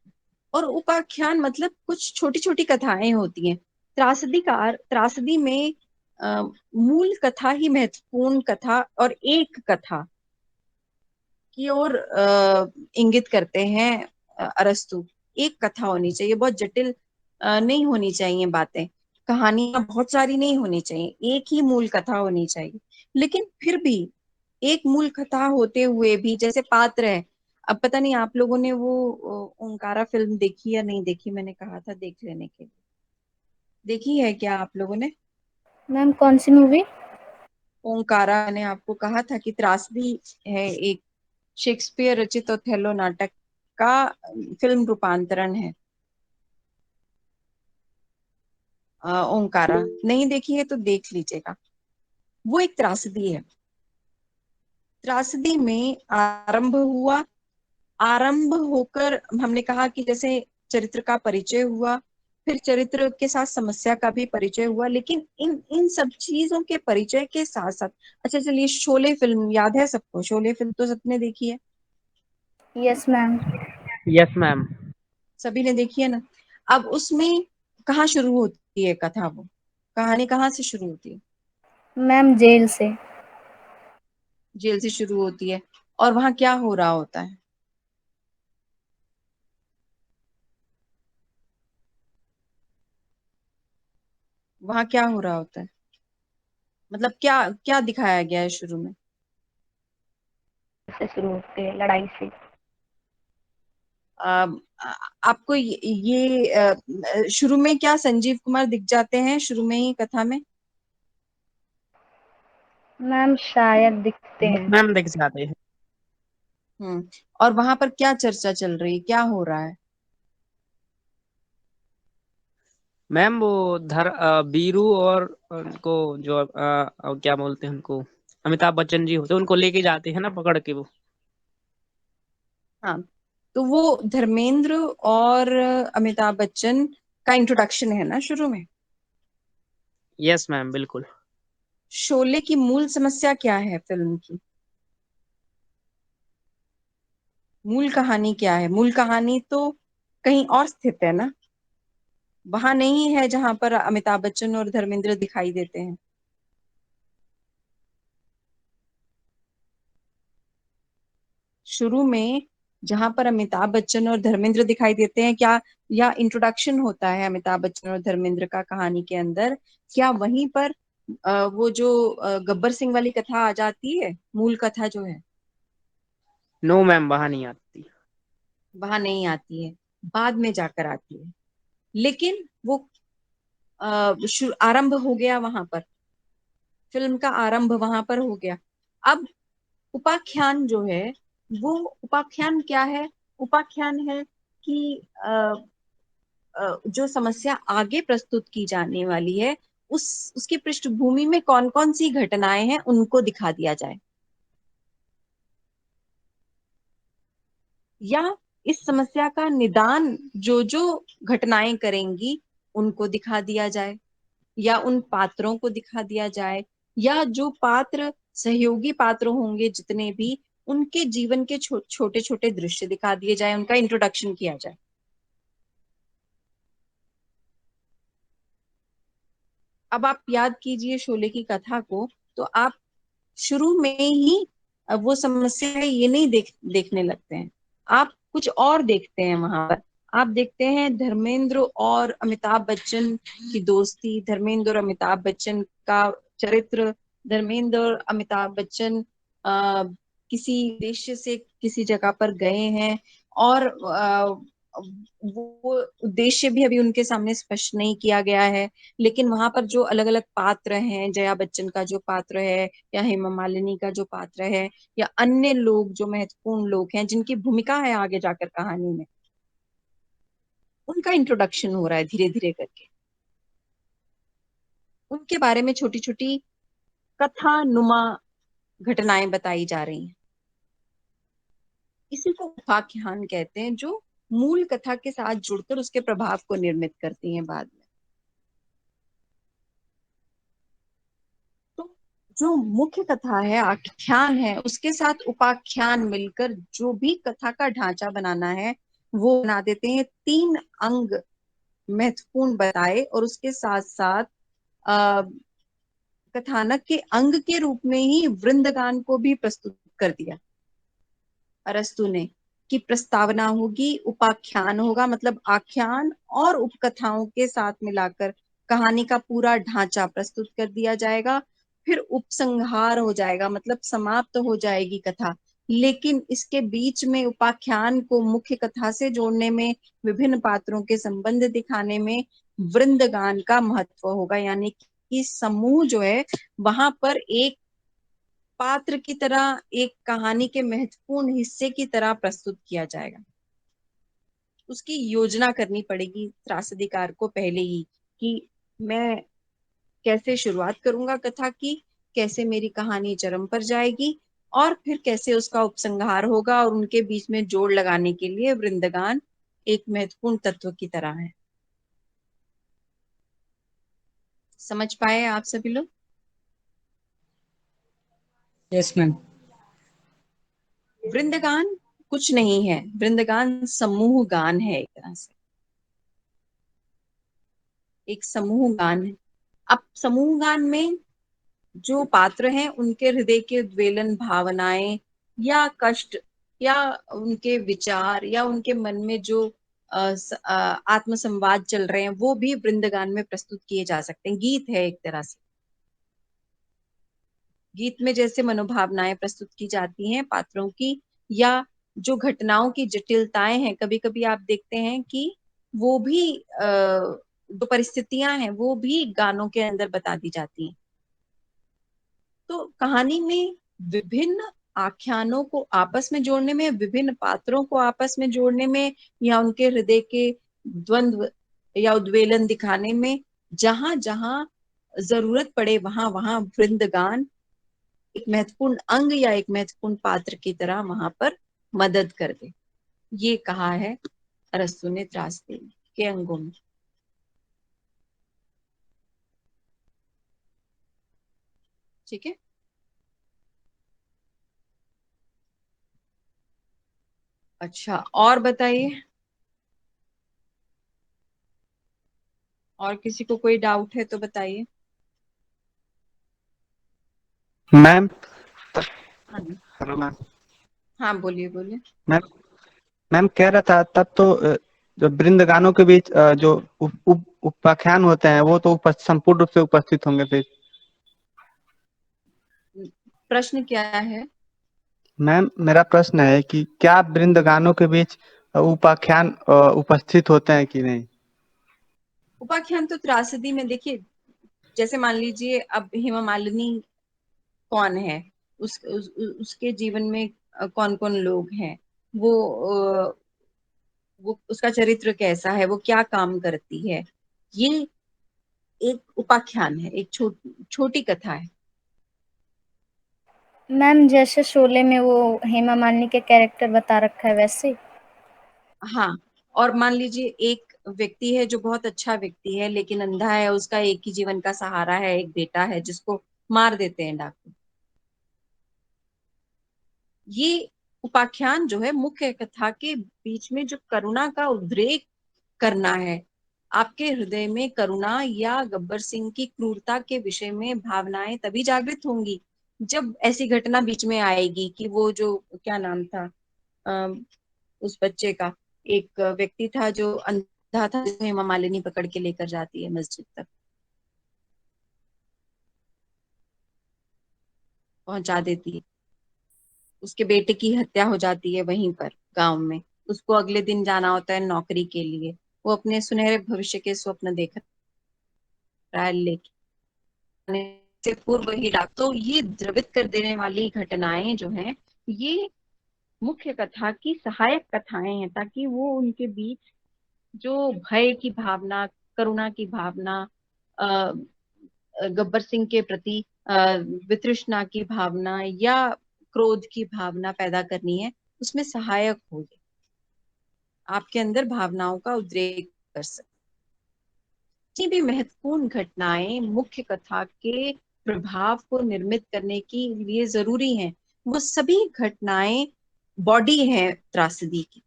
और उपाख्यान मतलब कुछ छोटी छोटी कथाएं होती हैं। त्रासदीकार, त्रासदी में मूल कथा ही महत्वपूर्ण कथा और एक कथा की ओर इंगित करते हैं अरस्तु। एक कथा होनी चाहिए, बहुत जटिल नहीं होनी चाहिए बातें, कहानियां बहुत सारी नहीं होनी चाहिए, एक ही मूल कथा होनी चाहिए। लेकिन फिर भी एक मूल कथा होते हुए भी, जैसे पात्र है, अब पता नहीं आप लोगों ने वो ओंकारा फिल्म देखी या नहीं देखी, मैंने कहा था देख लेने के लिए। देखी है क्या आप लोगों ने? मैम कौन सी मूवी? ओंकारा ने आपको कहा था कि त्रासदी है, एक शेक्सपियर रचित ओथेलो नाटक का फिल्म रूपांतरण है। ओंकारा नहीं देखी है तो देख लीजिएगा, वो एक त्रासदी है। त्रासदी में आरंभ हुआ, आरंभ होकर हमने कहा कि जैसे चरित्र का परिचय हुआ, फिर चरित्र के साथ समस्या का भी परिचय हुआ, लेकिन इन इन सब चीजों के परिचय के साथ साथ, अच्छा चलिए शोले फिल्म याद है सबको? शोले फिल्म तो सबने देखी है, यस मैम। Yes ma'am. सभी ने देखी है ना। अब उसमें कहाँ शुरू होती है कथा, वो कहानी कहाँ से शुरू होती है? मैम जेल से। जेल से शुरू होती है, और वहां क्या हो रहा होता है? वहां क्या हो रहा होता है, मतलब क्या क्या दिखाया गया है शुरू में? से शुरू होते हैं, लड़ाई से। आ, आपको शुरू में क्या संजीव कुमार दिख जाते हैं शुरू में ही कथा में? मैम शायद दिखते हैं। मैम देख जाते हैं। और वहां पर क्या चर्चा चल रही है, क्या हो रहा है? मैम वो बीरू और उनको जो क्या बोलते हैं उनको, अमिताभ बच्चन जी होते हैं, उनको लेके जाते हैं ना पकड़ के वो। हाँ, तो वो धर्मेंद्र और अमिताभ बच्चन का इंट्रोडक्शन है ना शुरू में। यस मैम बिल्कुल। शोले की मूल समस्या क्या है फिल्म की? मूल कहानी क्या है? मूल कहानी तो कहीं और स्थित है ना, वहां नहीं है जहां पर अमिताभ बच्चन और धर्मेंद्र दिखाई देते हैं। शुरू में जहां पर अमिताभ बच्चन और धर्मेंद्र दिखाई देते हैं, क्या या इंट्रोडक्शन होता है अमिताभ बच्चन और धर्मेंद्र का कहानी के अंदर, क्या वहीं पर वो जो गब्बर सिंह वाली कथा आ जाती है, मूल कथा जो है? नो मैम वहां नहीं आती। वहां नहीं आती है, बाद में जाकर आती है। लेकिन वो आरंभ हो गया वहां पर, फिल्म का आरंभ वहां पर हो गया। अब उपाख्यान जो है, वो उपाख्यान क्या है? उपाख्यान है कि जो समस्या आगे प्रस्तुत की जाने वाली है, उसकी पृष्ठभूमि में कौन कौन सी घटनाएं हैं उनको दिखा दिया जाए, या इस समस्या का निदान जो जो घटनाएं करेंगी उनको दिखा दिया जाए, या उन पात्रों को दिखा दिया जाए, या जो पात्र सहयोगी पात्र होंगे जितने भी, उनके जीवन के छोटे छोटे दृश्य दिखा दिए जाए, उनका इंट्रोडक्शन किया जाए। अब आप याद कीजिए शोले की कथा को, तो आप शुरू में ही वो समस्या है ये नहीं देखने लगते हैं, आप कुछ और देखते हैं वहां पर। आप देखते हैं धर्मेंद्र और अमिताभ बच्चन की दोस्ती, धर्मेंद्र और अमिताभ बच्चन का चरित्र। धर्मेंद्र और अमिताभ बच्चन किसी उद्देश्य से किसी जगह पर गए हैं, और वो उद्देश्य भी अभी उनके सामने स्पष्ट नहीं किया गया है, लेकिन वहां पर जो अलग अलग पात्र हैं, जया बच्चन का जो पात्र है, या हेमा मालिनी का जो पात्र है, या अन्य लोग जो महत्वपूर्ण लोग हैं जिनकी भूमिका है आगे जाकर कहानी में, उनका इंट्रोडक्शन हो रहा है धीरे धीरे करके। उनके बारे में छोटी छोटी कथा नुमा घटनाएं बताई जा रही हैं। इसी को उपाख्यान कहते हैं, जो मूल कथा के साथ जुड़कर उसके प्रभाव को निर्मित करती हैं बाद में। तो जो मुख्य कथा है, आख्यान है, उसके साथ उपाख्यान मिलकर जो भी कथा का ढांचा बनाना है वो बना देते हैं। 3 अंग महत्वपूर्ण बताए, और उसके साथ साथ अ, कथानक के अंग के रूप में ही वृंदगान को भी प्रस्तुत कर दिया अरस्तु ने, कि प्रस्तावना होगी, उपाख्यान होगा, मतलब आख्यान और उपकथाओं के साथ मिलाकर कहानी का पूरा ढांचा प्रस्तुत कर दिया जाएगा। फिर उपसंहार हो जाएगा, मतलब समाप्त हो जाएगी कथा। लेकिन इसके बीच में उपाख्यान को मुख्य कथा से जोड़ने में, विभिन्न पात्रों के संबंध दिखाने में वृंदगान का महत्व होगा, यानी कि समूह जो है वहां पर एक पात्र की तरह, एक कहानी के महत्वपूर्ण हिस्से की तरह प्रस्तुत किया जाएगा। उसकी योजना करनी पड़ेगी त्रासदीकार को पहले ही, कि मैं कैसे शुरुआत करूंगा कथा की, कैसे मेरी कहानी चरम पर जाएगी, और फिर कैसे उसका उपसंहार होगा। और उनके बीच में जोड़ लगाने के लिए वृंदगान एक महत्वपूर्ण तत्व की तरह है। समझ पाए आप सभी लोग? Yes ma'am. वृंदगान कुछ नहीं है, वृंदगान समूह गान है, एक तरह से एक समूह गान है। अब समूह गान में जो पात्र हैं उनके हृदय के उद्वेलन, भावनाएं या कष्ट या उनके विचार या उनके मन में जो आत्म संवाद चल रहे हैं, वो भी वृंदगान में प्रस्तुत किए जा सकते हैं। गीत है एक तरह से। गीत में जैसे मनोभावनाएं प्रस्तुत की जाती हैं पात्रों की, या जो घटनाओं की जटिलताएं हैं, कभी कभी आप देखते हैं कि वो भी जो परिस्थितियां हैं वो भी गानों के अंदर बता दी जाती हैं। तो कहानी में विभिन्न आख्यानों को आपस में जोड़ने में, विभिन्न पात्रों को आपस में जोड़ने में, या उनके हृदय के द्वंद्व या उद्वेलन दिखाने में, जहां जहां जरूरत पड़े वहां वहां वृंदगान एक महत्वपूर्ण अंग या एक महत्वपूर्ण पात्र की तरह वहां पर मदद कर दे। ये कहा है अरस्तू ने त्रासदी के अंगों में। ठीक है। अच्छा, और बताइए, और किसी को कोई डाउट है तो बताइए। मैम। हाँ हेलो मैम। हाँ, बोलिए बोलिए। मैम मैम कह रहा था तब तो जो वृंद गानों के बीच जो उपाख्यान होते हैं वो तो संपूर्ण रूप से उपस्थित होंगे फिर। प्रश्न क्या है? मैम मेरा प्रश्न है कि क्या वृंद गानों के बीच उपाख्यान उपस्थित होते हैं कि नहीं। उपाख्यान तो त्रासदी में देखिए, जैसे मान लीजिए अब हेमा मालिनी कौन है, उसके जीवन में कौन कौन लोग हैं, वो वो उसका चरित्र कैसा है, वो क्या काम करती है, ये एक उपाख्यान है, एक छोटी कथा है। मैम जैसे शोले में वो हेमा मालिनी के कैरेक्टर बता रखा है वैसे। हाँ, और मान लीजिए एक व्यक्ति है जो बहुत अच्छा व्यक्ति है लेकिन अंधा है, उसका एक ही जीवन का सहारा है, एक बेटा है जिसको मार देते हैं डाकू। ये उपाख्यान जो है मुख्य कथा के बीच में जो करुणा का उद्रेक करना है, आपके हृदय में करुणा या गब्बर सिंह की क्रूरता के विषय में भावनाएं तभी जागृत होंगी जब ऐसी घटना बीच में आएगी कि वो जो, क्या नाम था उस बच्चे का, एक व्यक्ति था जो अंधा था, जिसको हेमा मालिनी पकड़ के लेकर जाती है मस्जिद तक, पहुंचा देती है। उसके बेटे की हत्या हो जाती है वहीं पर गांव में। उसको अगले दिन जाना होता है नौकरी के लिए। वो अपने सुनहरे भविष्य के स्वप्न देख रहा है, लेकिन से पूर्व ही डाक, तो ये द्रवित कर देने वाली घटनाएं जो हैं, ये मुख्य कथा की सहायक कथाएं हैं, ताकि वो उनके बीच जो भय की भावना, करुणा की भावना, गब्बर सिंह के प्रति वितृष्णा की भावना या क्रोध की भावना पैदा करनी है, उसमें सहायक हो, आपके अंदर भावनाओं का उद्रेक कर सकते। जितनी भी महत्वपूर्ण घटनाएं मुख्य कथा के प्रभाव को निर्मित करने के लिए जरूरी हैं, वो सभी घटनाएं बॉडी है त्रासदी की,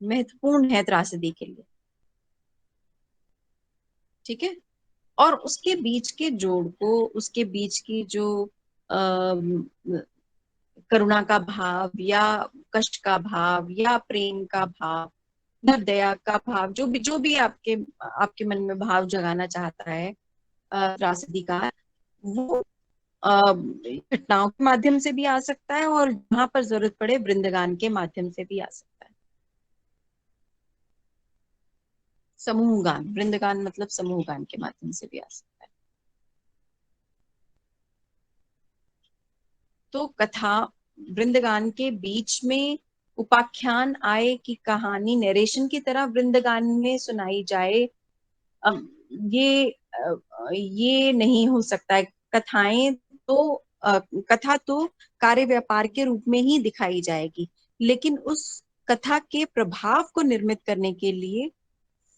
महत्वपूर्ण है त्रासदी के लिए। ठीक है। और उसके बीच के जोड़ को, उसके बीच की जो करुणा का भाव या कष्ट का भाव या प्रेम का भाव या दया का भाव, जो भी आपके आपके मन में भाव जगाना चाहता है त्रासदीकार, वो घटनाओं के माध्यम से भी आ सकता है, और जहां पर जरूरत पड़े वृंदगान के माध्यम से भी आ सकता है। समूह गान, वृंदगान मतलब समूह गान के माध्यम से भी आ सकता है। तो कथा वृंदगान के बीच में उपाख्यान आए कि कहानी नरेशन की तरह वृंदगान में सुनाई जाए, ये ये नहीं हो सकता है। कथाएं तो कथा तो कार्य व्यापार के रूप में ही दिखाई जाएगी, लेकिन उस कथा के प्रभाव को निर्मित करने के लिए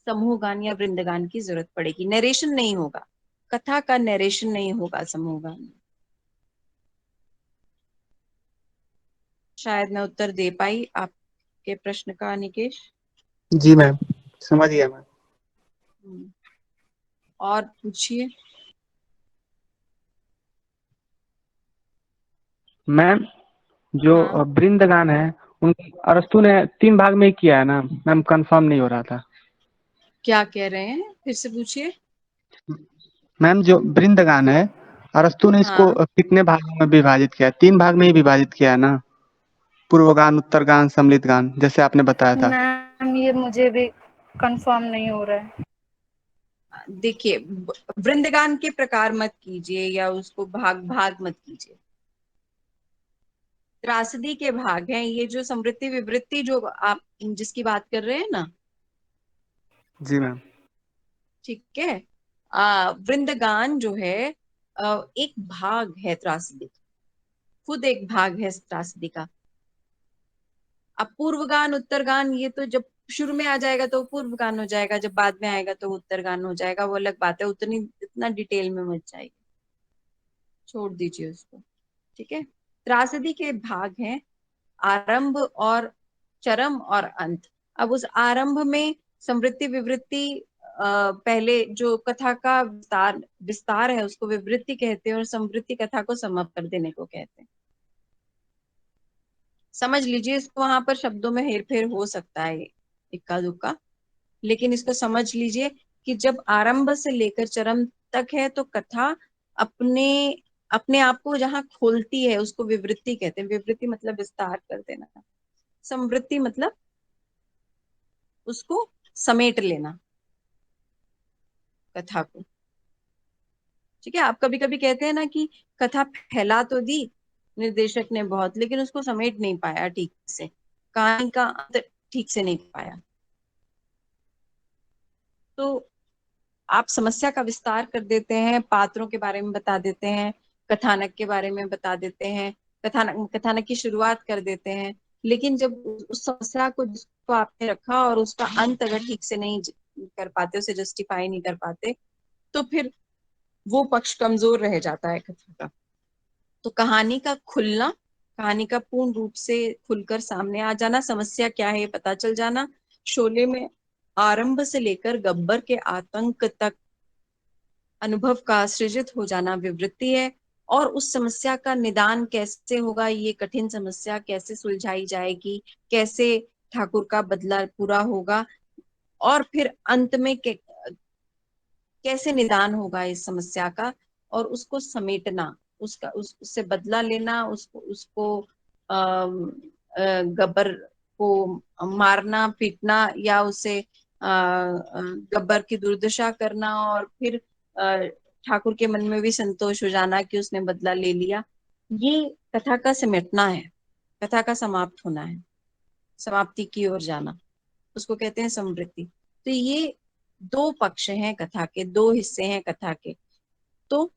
समूह गान या वृंदगान की जरूरत पड़ेगी। नरेशन नहीं होगा, कथा का नरेशन नहीं होगा समूह गान में। शायद मैं उत्तर दे पाई आपके प्रश्न का, निकेश। जी मैम, समझ गया मैम। और पूछिए। मैम, जो हाँ, वृंदगान है उनको अरस्तु ने 3 भाग में ही किया है ना मैम? कंफर्म नहीं हो रहा था। क्या कह रहे हैं, फिर से पूछिए। मैम, जो वृंदगान है अरस्तु ने इसको हाँ, कितने भागों में विभाजित किया है? 3 भाग में ही विभाजित किया है ना? पूर्वगान, उत्तरगान, सम्मिलित गान, जैसे आपने बताया था। मैम ये मुझे भी कंफर्म नहीं हो रहा है। देखिए, वृंदगान के प्रकार मत कीजिए या उसको भाग भाग मत कीजिए। त्रासदी के भाग हैं ये, जो समृद्धि विवृत्ति जो आप जिसकी बात कर रहे हैं ना, जी मैम। ठीक है। वृंदगान जो है एक भाग है त्रासदी, खुद एक भाग है त्रासदी का। अब पूर्वगान उत्तरगान ये तो जब शुरू में आ जाएगा तो पूर्वगान हो जाएगा, जब बाद में आएगा तो उत्तरगान हो जाएगा, वो अलग बात है। उतनी इतना डिटेल में मत जाइए, छोड़ दीजिए उसको, ठीक है। त्रासदी के भाग हैं आरंभ और चरम और अंत। अब उस आरंभ में समृद्धि विवृत्ति, पहले जो कथा का विस्तार विस्तार है उसको विवृत्ति कहते हैं, और समृद्धि कथा को समाप्त कर देने को कहते हैं। समझ लीजिए इसको, वहां पर शब्दों में हेरफेर हो सकता है इक्का दुक्का, लेकिन इसको समझ लीजिए कि जब आरंभ से लेकर चरम तक है तो कथा अपने अपने आप को जहां खोलती है उसको विवृत्ति कहते हैं। विवृत्ति मतलब विस्तार कर देना, समृद्धि मतलब उसको समेट लेना कथा को, ठीक है। आप कभी कभी कहते हैं ना कि कथा फैला तो दी निर्देशक ने बहुत, लेकिन उसको समेट नहीं पाया ठीक से, कहानी का अंत ठीक से नहीं पाया। तो आप समस्या का विस्तार कर देते हैं, पात्रों के बारे में बता देते हैं, कथानक के बारे में बता देते हैं, कथानक की शुरुआत कर देते हैं, लेकिन जब उस समस्या को जिसको आपने रखा और उसका अंत अगर ठीक से नहीं कर पाते, उसे जस्टिफाई नहीं कर पाते, तो फिर वो पक्ष कमजोर रह जाता है कथा का। तो कहानी का खुलना, कहानी का पूर्ण रूप से खुलकर सामने आ जाना, समस्या क्या है पता चल जाना, शोले में आरंभ से लेकर गब्बर के आतंक तक अनुभव का सृजित हो जाना विवृत्ति है। और उस समस्या का निदान कैसे होगा, ये कठिन समस्या कैसे सुलझाई जाएगी, कैसे ठाकुर का बदला पूरा होगा, और फिर अंत में कैसे निदान होगा इस समस्या का, और उसको समेटना, उससे बदला लेना, उसको उसको गब्बर को मारना पीटना, या उसे गब्बर की दुर्दशा करना, और फिर ठाकुर के मन में भी संतोष हो जाना कि उसने बदला ले लिया। ये कथा का सिमटना है, कथा का समाप्त होना है, समाप्ति की ओर जाना, उसको कहते हैं समृद्धि। तो ये 2 पक्ष हैं कथा के, 2 हिस्से हैं कथा के। तो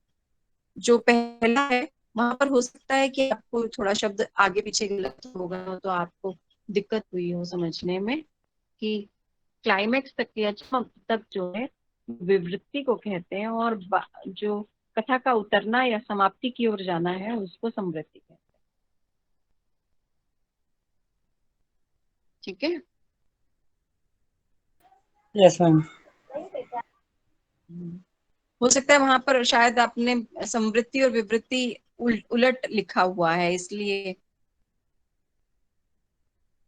जो पहला है वहां पर हो सकता है कि आपको थोड़ा शब्द आगे पीछे गलत होगा, तो आपको दिक्कत हुई हो समझने में कि क्लाइमेक्स तक या तक जो है विवृत्ति को कहते हैं, और जो कथा का उतरना या समाप्ति की ओर जाना है उसको समृद्धि कहते हैं, ठीक है। Yes ma'am. हो सकता है वहां पर शायद आपने समृद्धि और विवृत्ति उलट लिखा हुआ है, इसलिए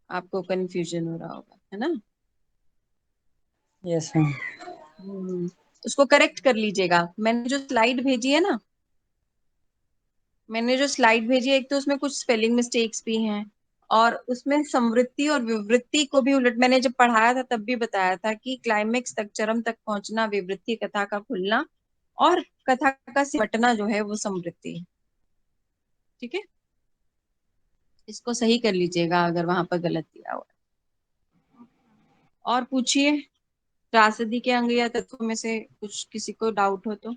आपको कंफ्यूजन हो रहा होगा, है ना। Yes ma'am. उसको करेक्ट कर लीजिएगा। मैंने जो स्लाइड भेजी है ना, मैंने जो स्लाइड भेजी है, एक तो उसमें कुछ स्पेलिंग मिस्टेक्स भी हैं, और उसमें समृद्धि और विवृत्ति को भी उलट, मैंने जब पढ़ाया था तब भी बताया था कि क्लाइमेक्स तक, चरम तक पहुंचना विवृत्ति, कथा का खुलना, और कथा का सिमटना जो है वो समृद्धि है, ठीक है। इसको सही कर लीजिएगा अगर वहां पर गलत दिया हुआ है। और पूछिए, त्रासदी के अंग या तत्व में से कुछ किसी को डाउट हो तो।